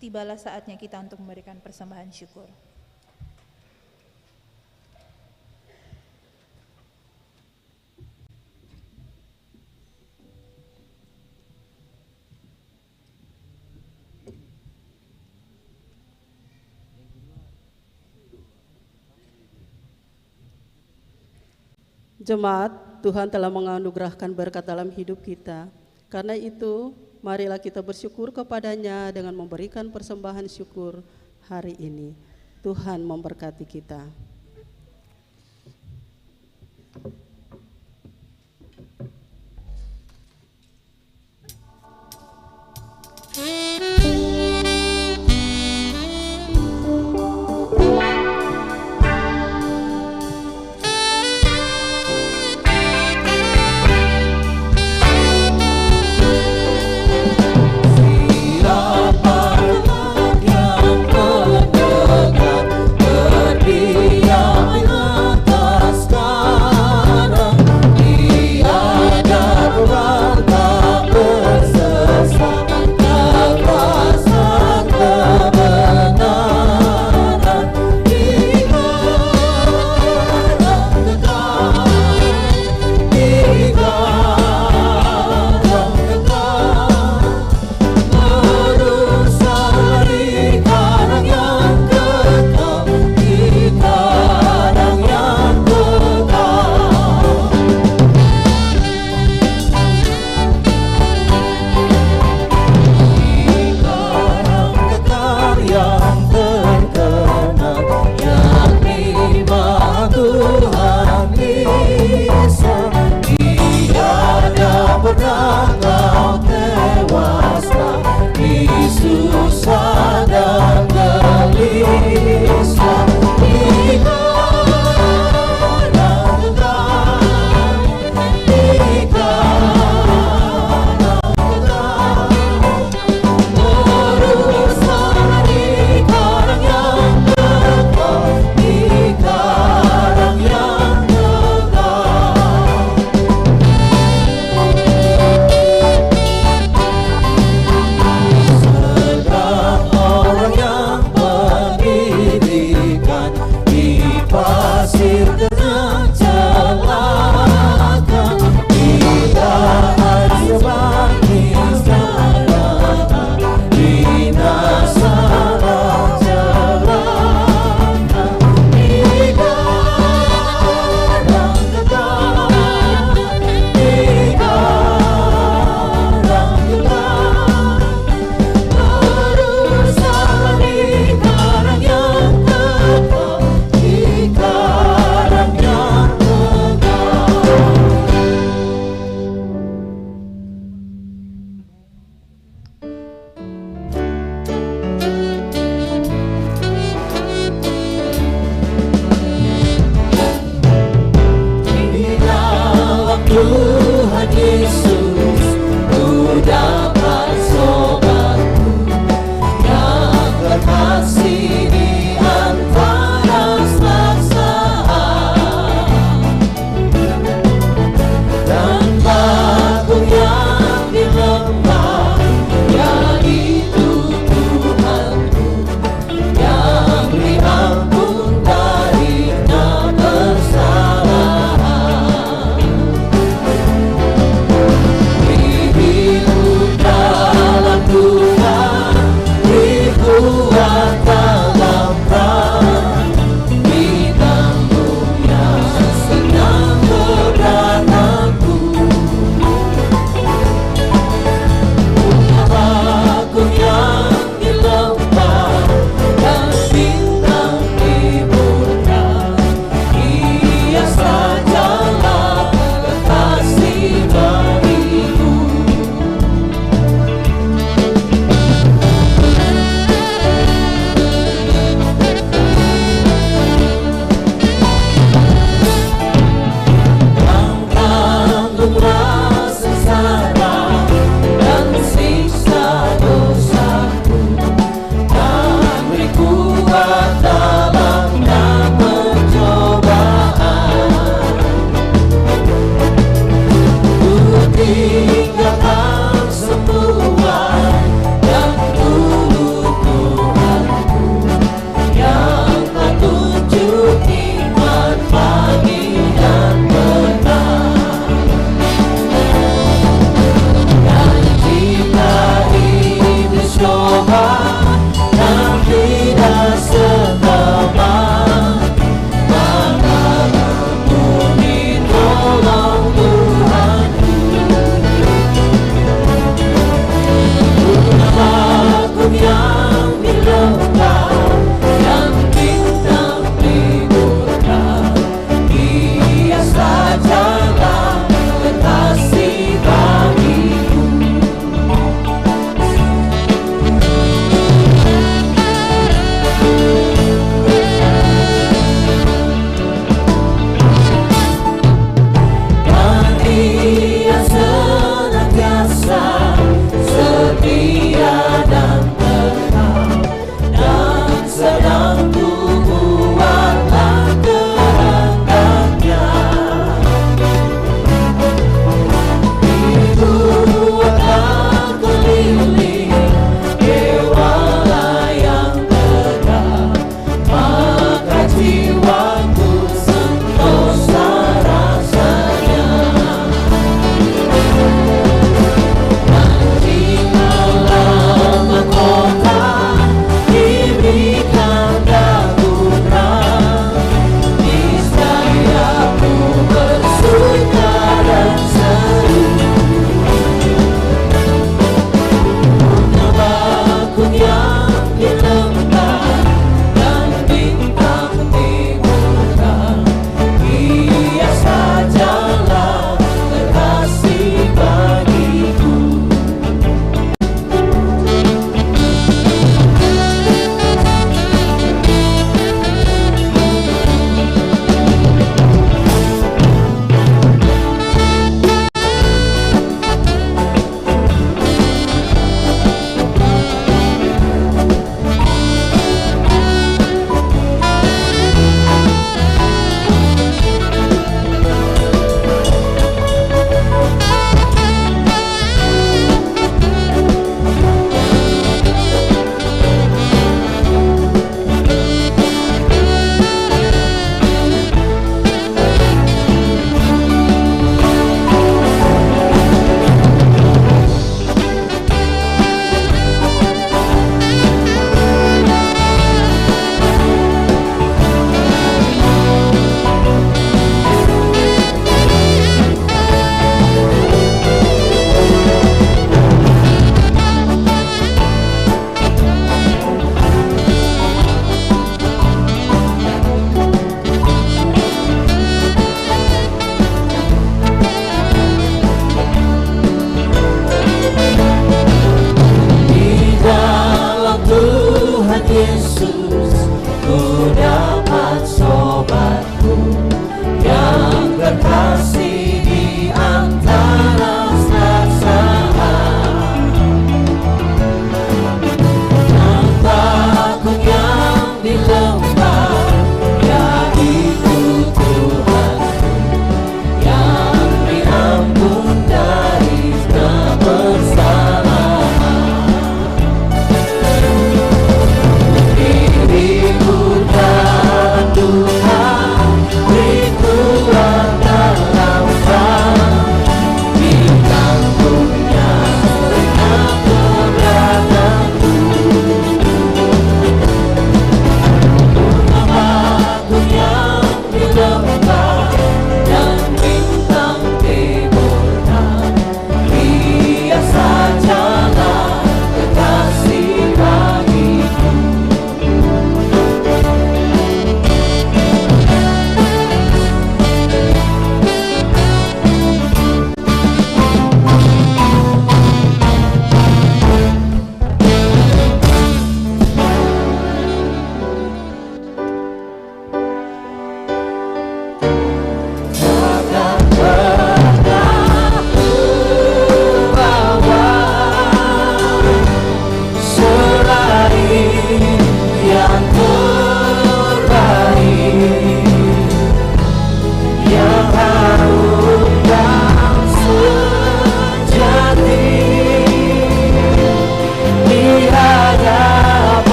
tibalah saatnya kita untuk memberikan persembahan syukur. Jemaat, Tuhan telah menganugerahkan berkat dalam hidup kita. Karena itu, marilah kita bersyukur kepada-Nya dengan memberikan persembahan syukur hari ini. Tuhan memberkati kita. Siapa yang mendengar berbicara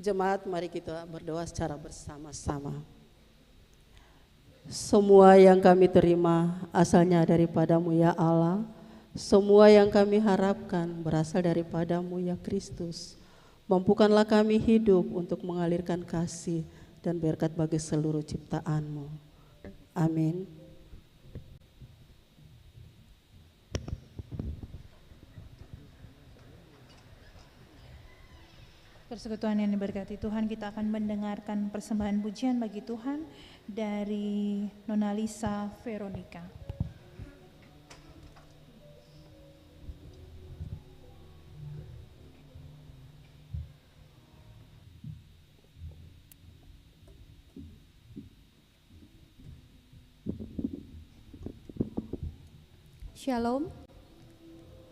Jemaat, mari kita berdoa secara bersama-sama. Semua yang kami terima asalnya daripada-Mu ya Allah. Semua yang kami harapkan berasal daripada-Mu ya Kristus. Mampukanlah kami hidup untuk mengalirkan kasih dan berkat bagi seluruh ciptaan-Mu. Amin. Persekutuan yang diberkati Tuhan, kita akan mendengarkan persembahan pujian bagi Tuhan dari Nona Lisa Veronica. Shalom,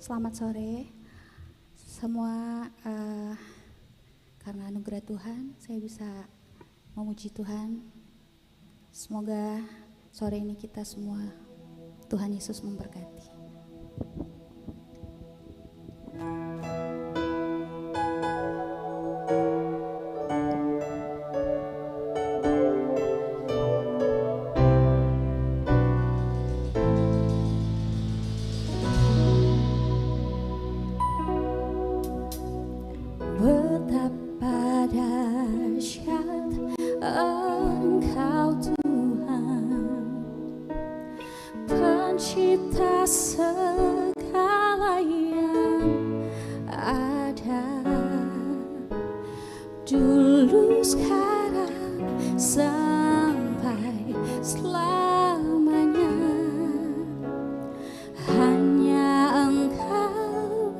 selamat sore semua. Karena anugerah Tuhan, saya bisa memuji Tuhan. Semoga sore ini kita semua, Tuhan Yesus memberkati. Engkau Tuhan, pencipta segala yang ada, dulu sekarang sampai selamanya. Hanya Engkau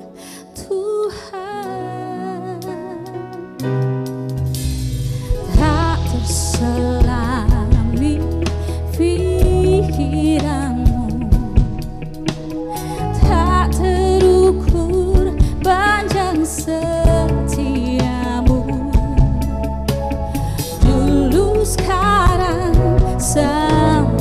Tuhan, tak terselami pikiranmu, tak terukur panjang setiamu, dulu sekarang sampai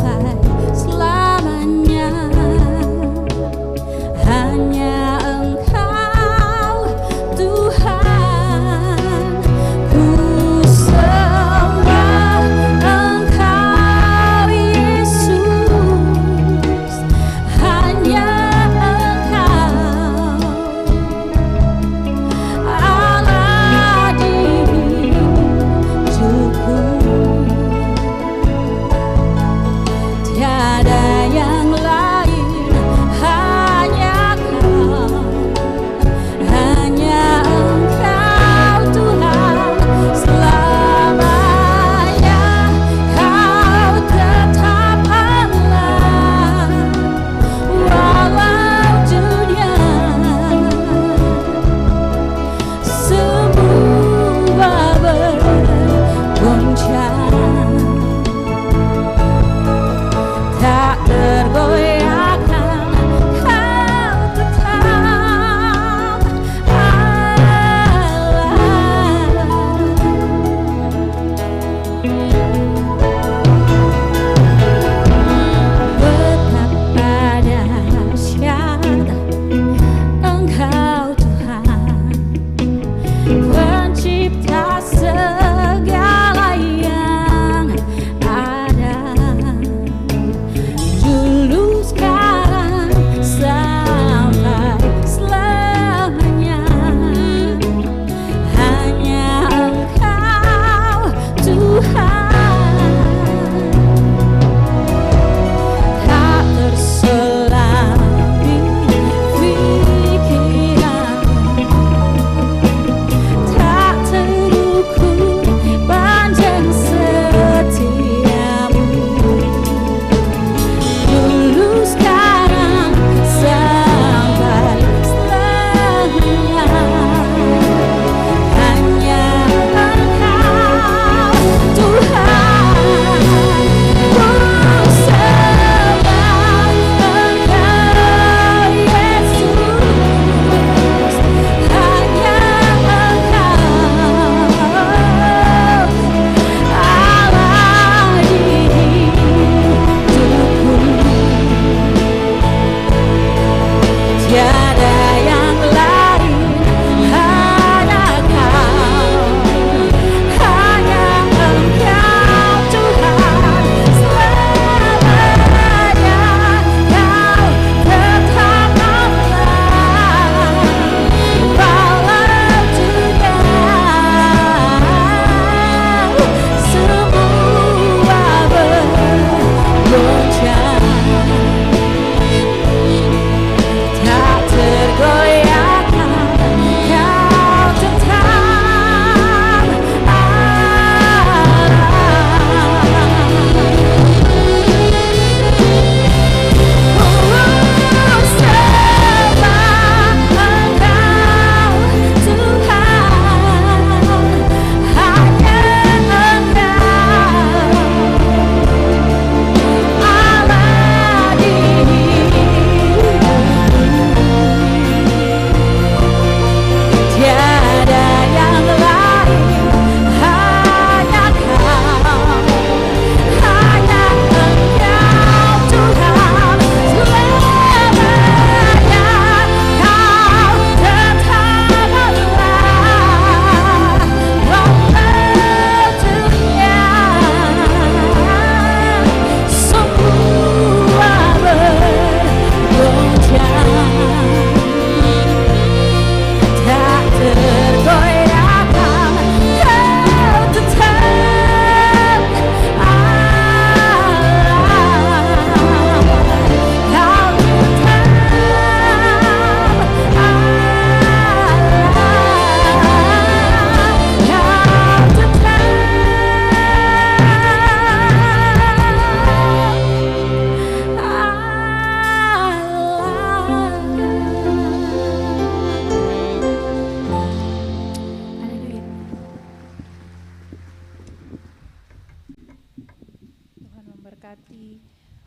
diberkati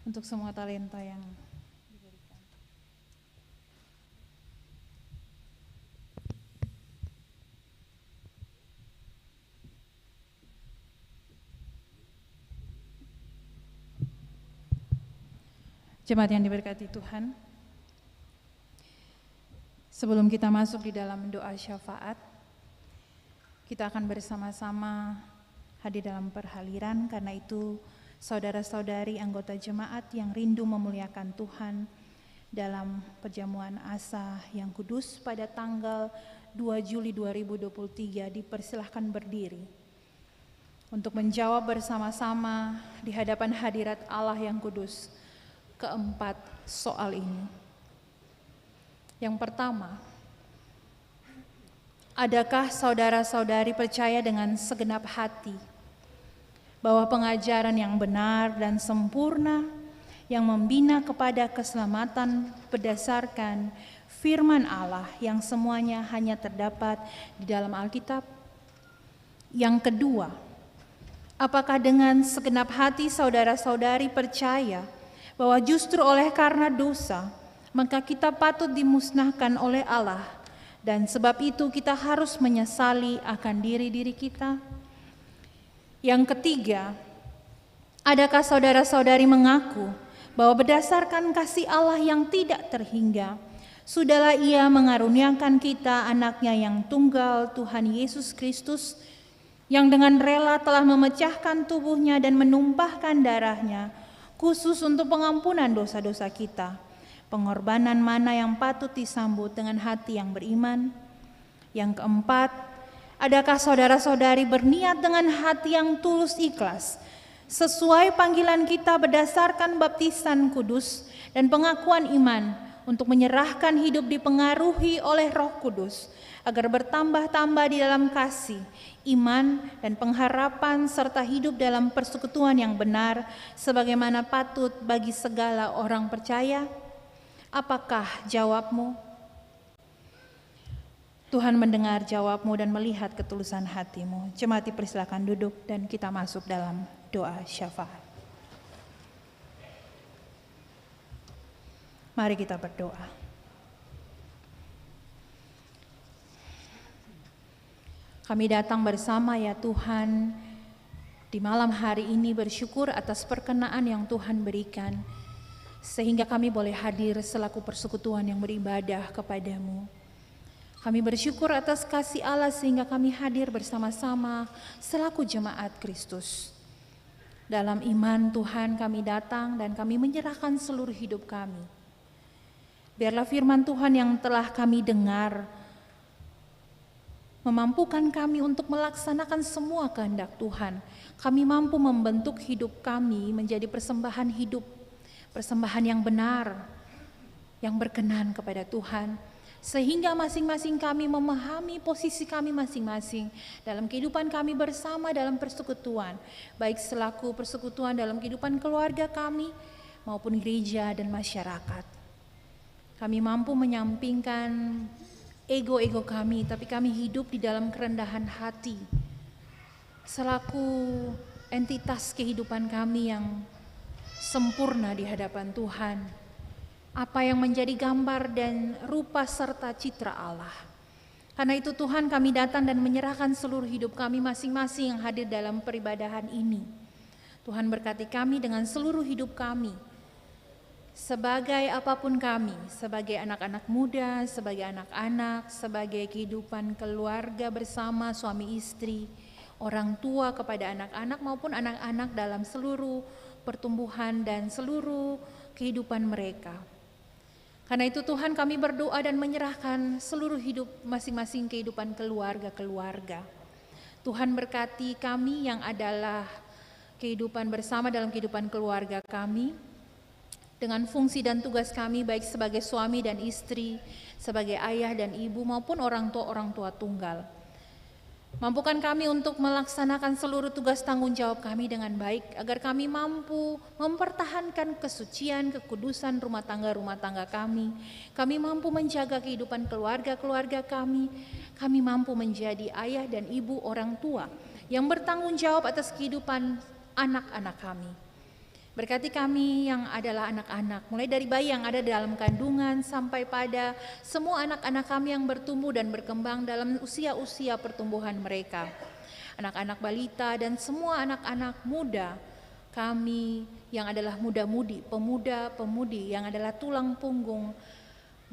untuk semua talenta yang diberikan. Jemaat yang diberkati Tuhan, sebelum kita masuk di dalam doa syafaat, kita akan bersama-sama hadir dalam perhaliran. Karena itu saudara-saudari anggota jemaat yang rindu memuliakan Tuhan dalam perjamuan asa yang kudus pada tanggal 2 Juli 2023 dipersilahkan berdiri untuk menjawab bersama-sama di hadapan hadirat Allah yang kudus keempat soal ini. Yang pertama, adakah saudara-saudari percaya dengan segenap hati bahwa pengajaran yang benar dan sempurna yang membina kepada keselamatan berdasarkan firman Allah yang semuanya hanya terdapat di dalam Alkitab? Yang kedua, apakah dengan segenap hati saudara-saudari percaya bahwa justru oleh karena dosa, maka kita patut dimusnahkan oleh Allah, dan sebab itu kita harus menyesali akan diri-diri kita? Yang ketiga, adakah saudara-saudari mengaku bahwa berdasarkan kasih Allah yang tidak terhingga, sudahlah Ia mengaruniakan kita anaknya yang tunggal, Tuhan Yesus Kristus, yang dengan rela telah memecahkan tubuhnya dan menumpahkan darahnya, khusus untuk pengampunan dosa-dosa kita. Pengorbanan mana yang patut disambut dengan hati yang beriman? Yang keempat, adakah saudara-saudari berniat dengan hati yang tulus ikhlas, sesuai panggilan kita berdasarkan baptisan kudus dan pengakuan iman, untuk menyerahkan hidup dipengaruhi oleh Roh Kudus, agar bertambah-tambah di dalam kasih, iman, dan pengharapan, serta hidup dalam persekutuan yang benar, sebagaimana patut bagi segala orang percaya? Apakah jawabmu? Tuhan mendengar jawabmu dan melihat ketulusan hatimu. Jemaat dipersilakan duduk dan kita masuk dalam doa syafaat. Mari kita berdoa. Kami datang bersama ya Tuhan di malam hari ini bersyukur atas perkenaan yang Tuhan berikan, sehingga kami boleh hadir selaku persekutuan yang beribadah kepadamu. Kami bersyukur atas kasih Allah sehingga kami hadir bersama-sama selaku jemaat Kristus. Dalam iman Tuhan kami datang dan kami menyerahkan seluruh hidup kami. Biarlah firman Tuhan yang telah kami dengar memampukan kami untuk melaksanakan semua kehendak Tuhan. Kami mampu membentuk hidup kami menjadi persembahan hidup, persembahan yang benar, yang berkenan kepada Tuhan, sehingga masing-masing kami memahami posisi kami masing-masing dalam kehidupan kami bersama dalam persekutuan, baik selaku persekutuan dalam kehidupan keluarga kami maupun gereja dan masyarakat. Kami mampu menyampingkan ego-ego kami, tapi kami hidup di dalam kerendahan hati selaku entitas kehidupan kami yang sempurna di hadapan Tuhan. Apa yang menjadi gambar dan rupa serta citra Allah. Karena itu Tuhan, kami datang dan menyerahkan seluruh hidup kami masing-masing yang hadir dalam peribadahan ini. Tuhan berkati kami dengan seluruh hidup kami. Sebagai apapun kami, sebagai anak-anak muda, sebagai anak-anak, sebagai kehidupan keluarga bersama suami istri, orang tua kepada anak-anak maupun anak-anak dalam seluruh pertumbuhan dan seluruh kehidupan mereka. Karena itu Tuhan, kami berdoa dan menyerahkan seluruh hidup masing-masing kehidupan keluarga-keluarga. Tuhan berkati kami yang adalah kehidupan bersama dalam kehidupan keluarga kami, dengan fungsi dan tugas kami baik sebagai suami dan istri, sebagai ayah dan ibu maupun orang tua tunggal. Mampukan kami untuk melaksanakan seluruh tugas tanggung jawab kami dengan baik, agar kami mampu mempertahankan kesucian, kekudusan rumah tangga kami. Kami mampu menjaga kehidupan keluarga kami. Kami mampu menjadi ayah dan ibu orang tua yang bertanggung jawab atas kehidupan anak-anak kami. Berkati kami yang adalah anak-anak, mulai dari bayi yang ada dalam kandungan sampai pada semua anak-anak kami yang bertumbuh dan berkembang dalam usia-usia pertumbuhan mereka. Anak-anak balita dan semua anak-anak muda kami yang adalah muda-mudi, pemuda-pemudi yang adalah tulang punggung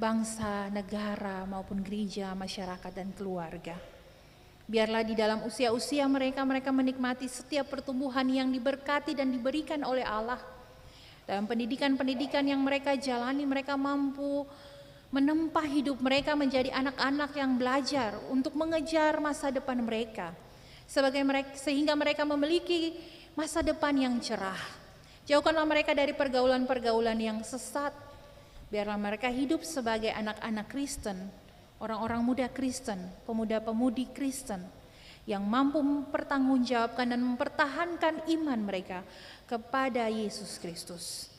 bangsa, negara maupun gereja, masyarakat dan keluarga. Biarlah di dalam usia-usia mereka menikmati setiap pertumbuhan yang diberkati dan diberikan oleh Allah. Dalam pendidikan-pendidikan yang mereka jalani, mereka mampu menempa hidup mereka menjadi anak-anak yang belajar untuk mengejar masa depan mereka. Sehingga mereka memiliki masa depan yang cerah. Jauhkanlah mereka dari pergaulan-pergaulan yang sesat. Biarlah mereka hidup sebagai anak-anak Kristen, orang-orang muda Kristen, pemuda-pemudi Kristen yang mampu mempertanggungjawabkan dan mempertahankan iman mereka kepada Yesus Kristus.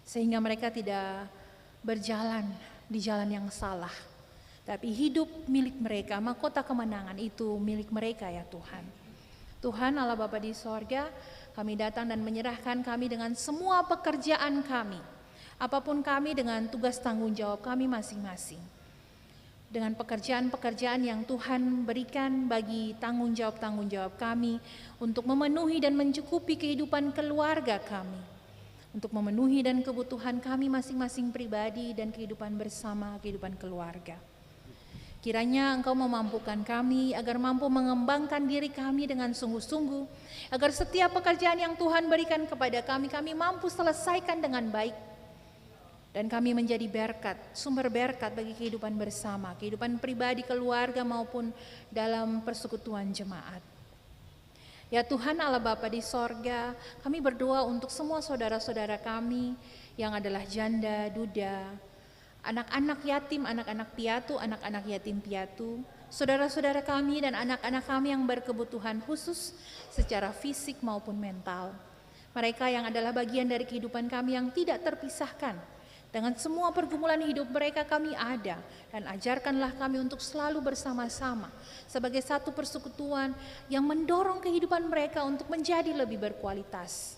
Sehingga mereka tidak berjalan di jalan yang salah, tapi hidup milik mereka, mahkota kemenangan itu milik mereka ya Tuhan. Tuhan Allah Bapa di sorga, kami datang dan menyerahkan kami dengan semua pekerjaan kami, apapun kami dengan tugas tanggung jawab kami masing-masing. Dengan pekerjaan-pekerjaan yang Tuhan berikan bagi tanggung jawab kami untuk memenuhi dan mencukupi kehidupan keluarga kami, untuk memenuhi dan kebutuhan kami masing-masing pribadi dan kehidupan bersama, kehidupan keluarga. Kiranya Engkau memampukan kami agar mampu mengembangkan diri kami dengan sungguh-sungguh, agar setiap pekerjaan yang Tuhan berikan kepada kami, kami mampu selesaikan dengan baik. Dan kami menjadi berkat, sumber berkat bagi kehidupan bersama, kehidupan pribadi, keluarga maupun dalam persekutuan jemaat. Ya Tuhan Allah Bapa di sorga, kami berdoa untuk semua saudara-saudara kami yang adalah janda, duda, anak-anak yatim, anak-anak piatu, anak-anak yatim piatu, saudara-saudara kami dan anak-anak kami yang berkebutuhan khusus secara fisik maupun mental. Mereka yang adalah bagian dari kehidupan kami yang tidak terpisahkan. Dengan semua pergumulan hidup mereka kami ada, dan ajarkanlah kami untuk selalu bersama-sama sebagai satu persekutuan yang mendorong kehidupan mereka untuk menjadi lebih berkualitas.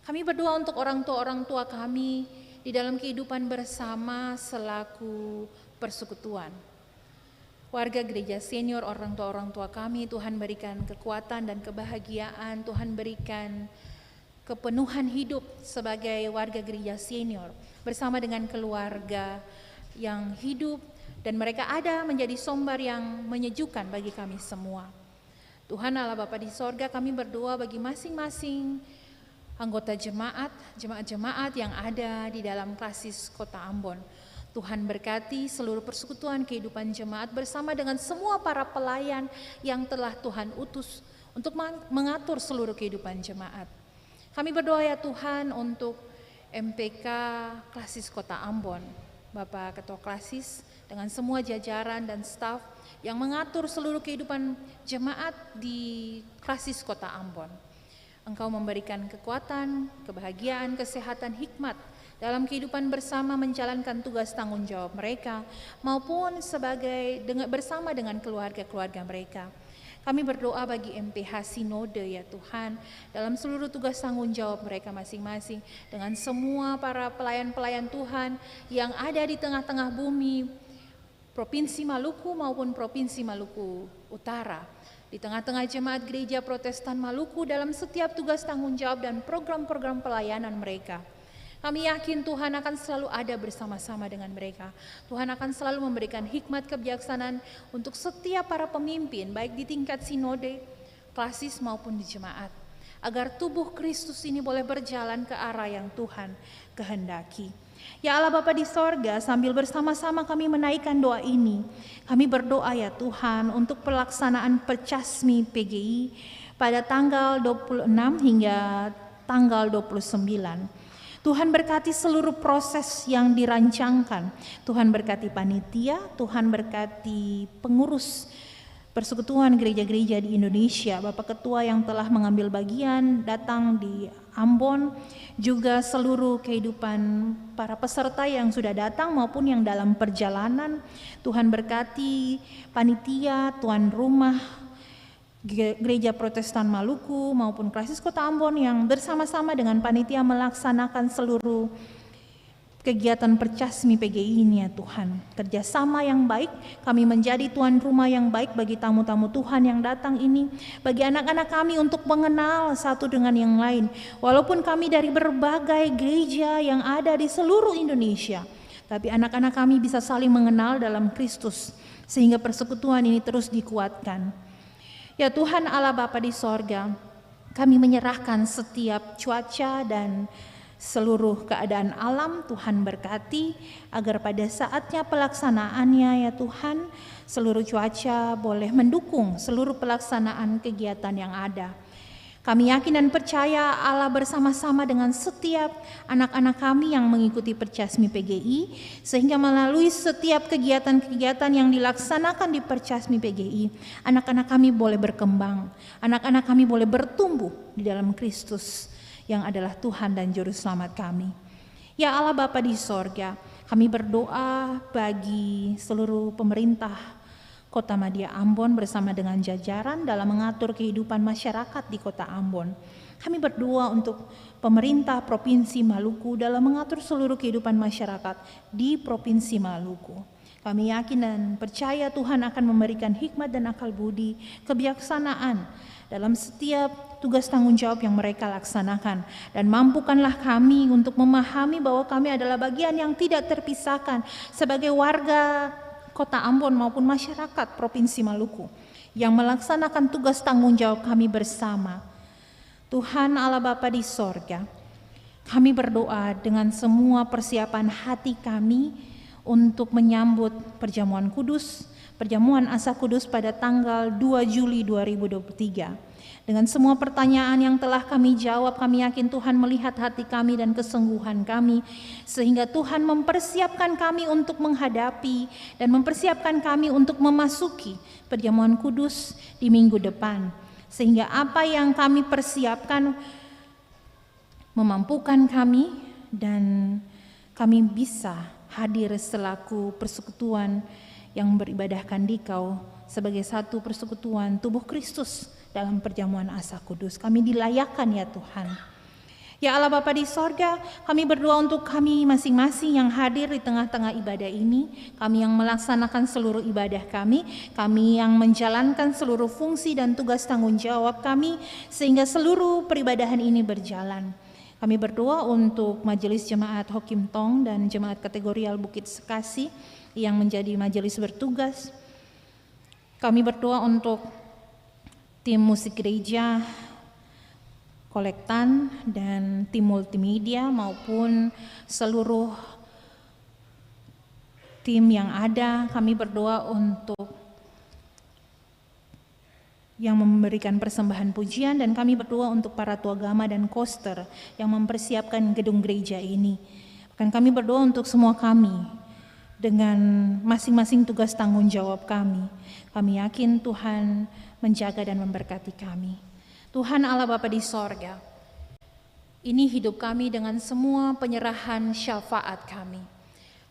Kami berdoa untuk orang tua kami di dalam kehidupan bersama selaku persekutuan. Warga gereja senior, orang tua kami, Tuhan berikan kekuatan dan kebahagiaan, Tuhan berikan kepenuhan hidup sebagai warga gereja senior bersama dengan keluarga yang hidup, dan mereka ada menjadi sumber yang menyejukkan bagi kami semua. Tuhan Allah Bapa di sorga, kami berdoa bagi masing-masing anggota jemaat yang ada di dalam Klasis Kota Ambon. Tuhan berkati seluruh persekutuan kehidupan jemaat bersama dengan semua para pelayan yang telah Tuhan utus untuk mengatur seluruh kehidupan jemaat. Kami berdoa ya Tuhan untuk MPK Klasis Kota Ambon, Bapak Ketua Klasis dengan semua jajaran dan staf yang mengatur seluruh kehidupan jemaat di Klasis Kota Ambon. Engkau memberikan kekuatan, kebahagiaan, kesehatan, hikmat dalam kehidupan bersama menjalankan tugas tanggung jawab mereka maupun bersama dengan keluarga-keluarga mereka. Kami berdoa bagi MPH Sinode ya Tuhan, dalam seluruh tugas tanggung jawab mereka masing-masing, dengan semua para pelayan-pelayan Tuhan yang ada di tengah-tengah bumi, Provinsi Maluku maupun Provinsi Maluku Utara, di tengah-tengah jemaat gereja Protestan Maluku dalam setiap tugas tanggung jawab dan program-program pelayanan mereka. Kami yakin Tuhan akan selalu ada bersama-sama dengan mereka. Tuhan akan selalu memberikan hikmat kebijaksanaan untuk setiap para pemimpin, baik di tingkat sinode, klasis maupun di jemaat, agar tubuh Kristus ini boleh berjalan ke arah yang Tuhan kehendaki. Ya Allah Bapa di sorga, sambil bersama-sama kami menaikkan doa ini, kami berdoa ya Tuhan untuk pelaksanaan Percasmi PGI pada tanggal 26 hingga tanggal 29. Tuhan berkati seluruh proses yang dirancangkan. Tuhan berkati panitia, Tuhan berkati pengurus persekutuan gereja-gereja di Indonesia, Bapak Ketua yang telah mengambil bagian datang di Ambon, juga seluruh kehidupan para peserta yang sudah datang maupun yang dalam perjalanan. Tuhan berkati panitia, tuan rumah, Gereja Protestan Maluku maupun Klasis Kota Ambon yang bersama-sama dengan panitia melaksanakan seluruh kegiatan Percasmi PGI ini ya Tuhan. Kerjasama yang baik, kami menjadi tuan rumah yang baik bagi tamu-tamu Tuhan yang datang ini. Bagi anak-anak kami untuk mengenal satu dengan yang lain. Walaupun kami dari berbagai gereja yang ada di seluruh Indonesia. Tapi anak-anak kami bisa saling mengenal dalam Kristus. Sehingga persekutuan ini terus dikuatkan. Ya Tuhan Allah Bapa di sorga, kami menyerahkan setiap cuaca dan seluruh keadaan alam Tuhan berkati agar pada saatnya pelaksanaannya ya Tuhan seluruh cuaca boleh mendukung seluruh pelaksanaan kegiatan yang ada. Kami yakin dan percaya Allah bersama-sama dengan setiap anak-anak kami yang mengikuti Percasmi PGI sehingga melalui setiap kegiatan-kegiatan yang dilaksanakan di Percasmi PGI anak-anak kami boleh berkembang, anak-anak kami boleh bertumbuh di dalam Kristus yang adalah Tuhan dan Juru Selamat kami. Ya Allah Bapa di sorga, kami berdoa bagi seluruh pemerintah Kota Madia Ambon bersama dengan jajaran dalam mengatur kehidupan masyarakat di Kota Ambon. Kami berdoa untuk pemerintah Provinsi Maluku dalam mengatur seluruh kehidupan masyarakat di Provinsi Maluku. Kami yakin dan percaya Tuhan akan memberikan hikmat dan akal budi, kebijaksanaan dalam setiap tugas tanggung jawab yang mereka laksanakan. Dan mampukanlah kami untuk memahami bahwa kami adalah bagian yang tidak terpisahkan sebagai warga Kota Ambon maupun masyarakat Provinsi Maluku yang melaksanakan tugas tanggung jawab kami bersama. Tuhan Allah Bapa di sorga, kami berdoa dengan semua persiapan hati kami untuk menyambut perjamuan kudus, perjamuan Asa Kudus pada tanggal 2 Juli 2023. Dengan semua pertanyaan yang telah kami jawab, kami yakin Tuhan melihat hati kami dan kesungguhan kami, sehingga Tuhan mempersiapkan kami untuk menghadapi dan mempersiapkan kami untuk memasuki perjamuan kudus di minggu depan. Sehingga apa yang kami persiapkan memampukan kami dan kami bisa hadir selaku persekutuan yang beribadahkan dikau sebagai satu persekutuan tubuh Kristus dalam perjamuan Asa Kudus. Kami dilayakkan ya Tuhan. Ya Allah Bapa di sorga, kami berdoa untuk kami masing-masing yang hadir di tengah-tengah ibadah ini, kami yang melaksanakan seluruh ibadah kami yang menjalankan seluruh fungsi dan tugas tanggung jawab kami, sehingga seluruh peribadahan ini berjalan. Kami berdoa untuk Majelis Jemaat Hokim Tong dan Jemaat Kategorial Bukit Sekasi yang menjadi majelis bertugas. Kami berdoa untuk tim musik gereja, kolektan, dan tim multimedia maupun seluruh tim yang ada. Kami berdoa untuk yang memberikan persembahan pujian, dan kami berdoa untuk para tua agama dan koster yang mempersiapkan gedung gereja ini. Bahkan kami berdoa untuk semua kami dengan masing-masing tugas tanggung jawab kami. Kami yakin Tuhan menjaga dan memberkati kami. Tuhan Allah Bapa di sorga, ini hidup kami dengan semua penyerahan syafaat kami.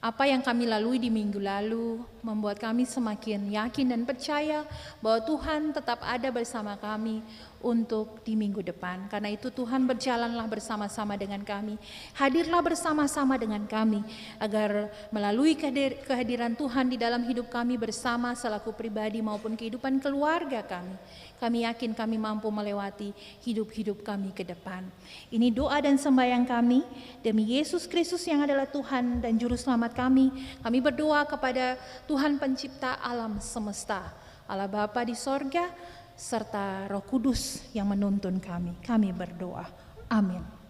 Apa yang kami lalui di minggu lalu membuat kami semakin yakin dan percaya bahwa Tuhan tetap ada bersama kami untuk di minggu depan. Karena itu Tuhan berjalanlah bersama-sama dengan kami, hadirlah bersama-sama dengan kami, agar melalui kehadiran Tuhan di dalam hidup kami bersama selaku pribadi maupun kehidupan keluarga kami yakin kami mampu melewati hidup-hidup kami ke depan. Ini doa dan sembahyang kami demi Yesus Kristus yang adalah Tuhan dan Juru Selamat kami. Kami berdoa kepada Tuhan Pencipta alam semesta, Allah Bapa di sorga, serta Roh Kudus yang menuntun kami. Kami berdoa. Amin.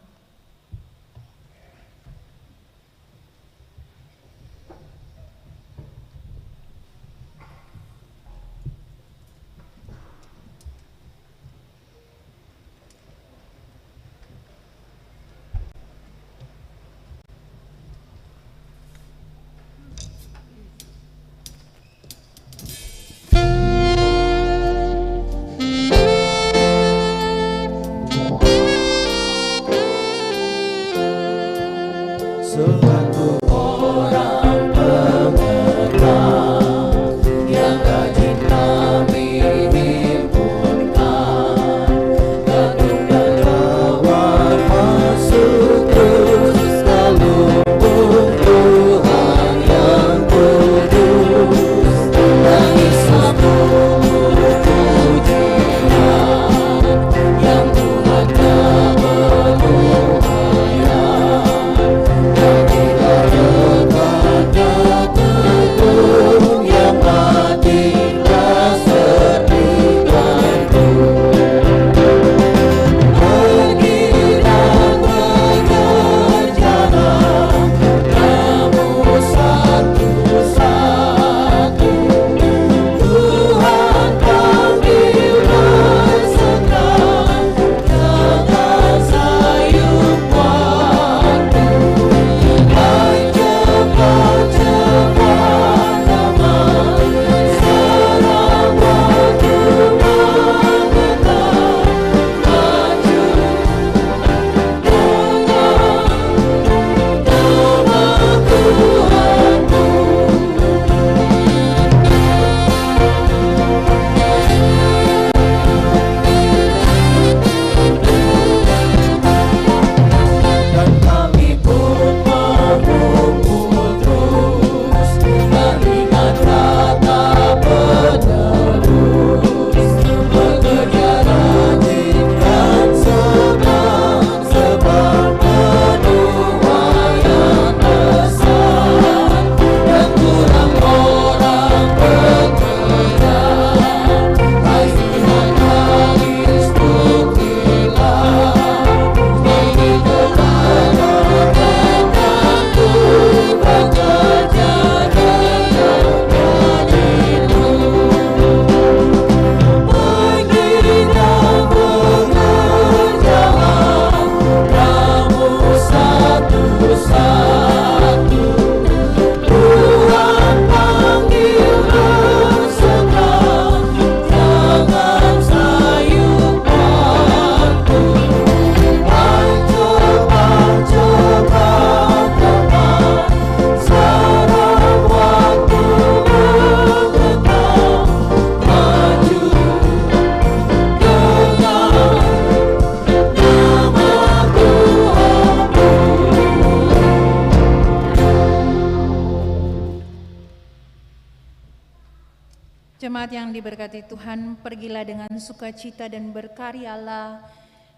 Jemaat yang diberkati Tuhan, pergilah dengan sukacita dan berkaryalah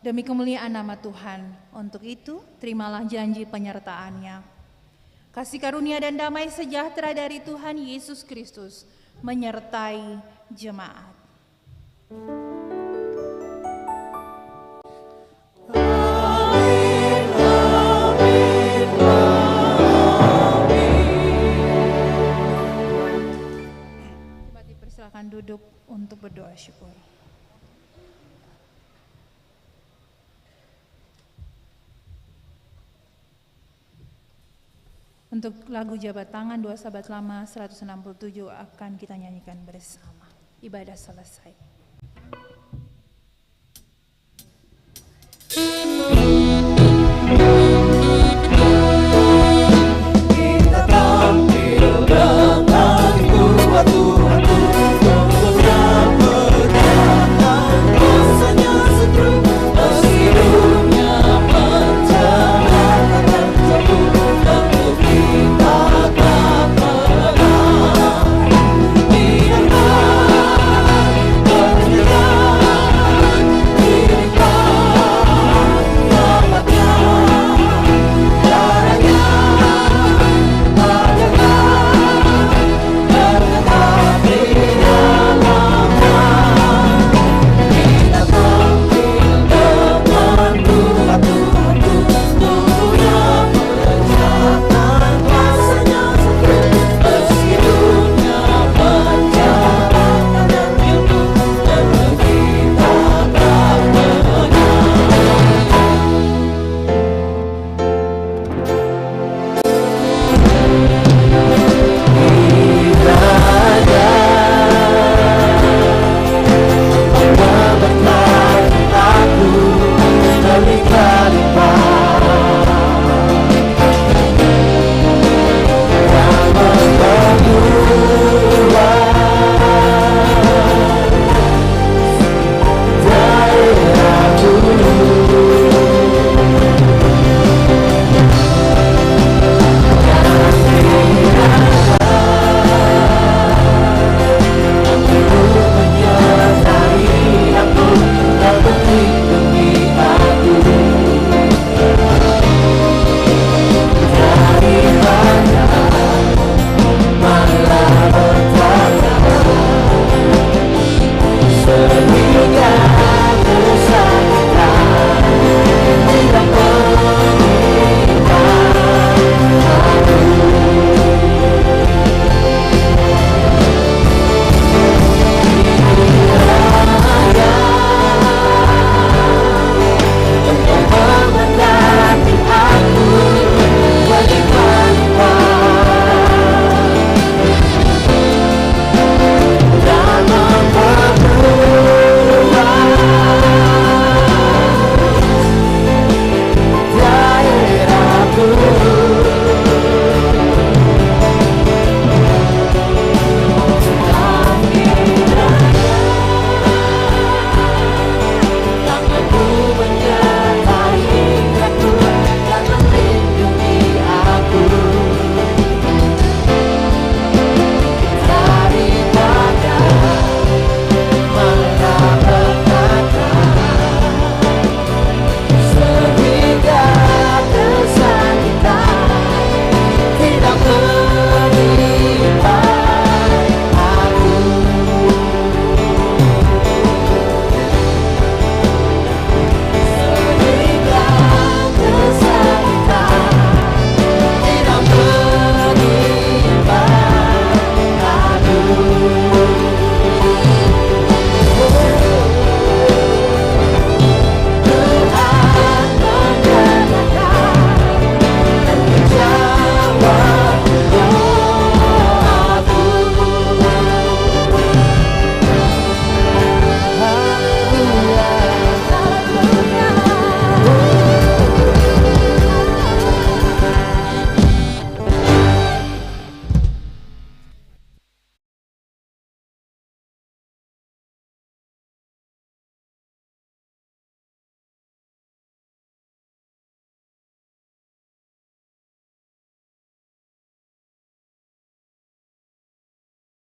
demi kemuliaan nama Tuhan. Untuk itu, terimalah janji penyertaannya. Kasih karunia dan damai sejahtera dari Tuhan Yesus Kristus menyertai jemaat. Jemaat dipersilakan duduk untuk berdoa syukur. Untuk lagu Jabat Tangan Dua Sahabat Lama 167 akan kita nyanyikan bersama. Ibadah selesai.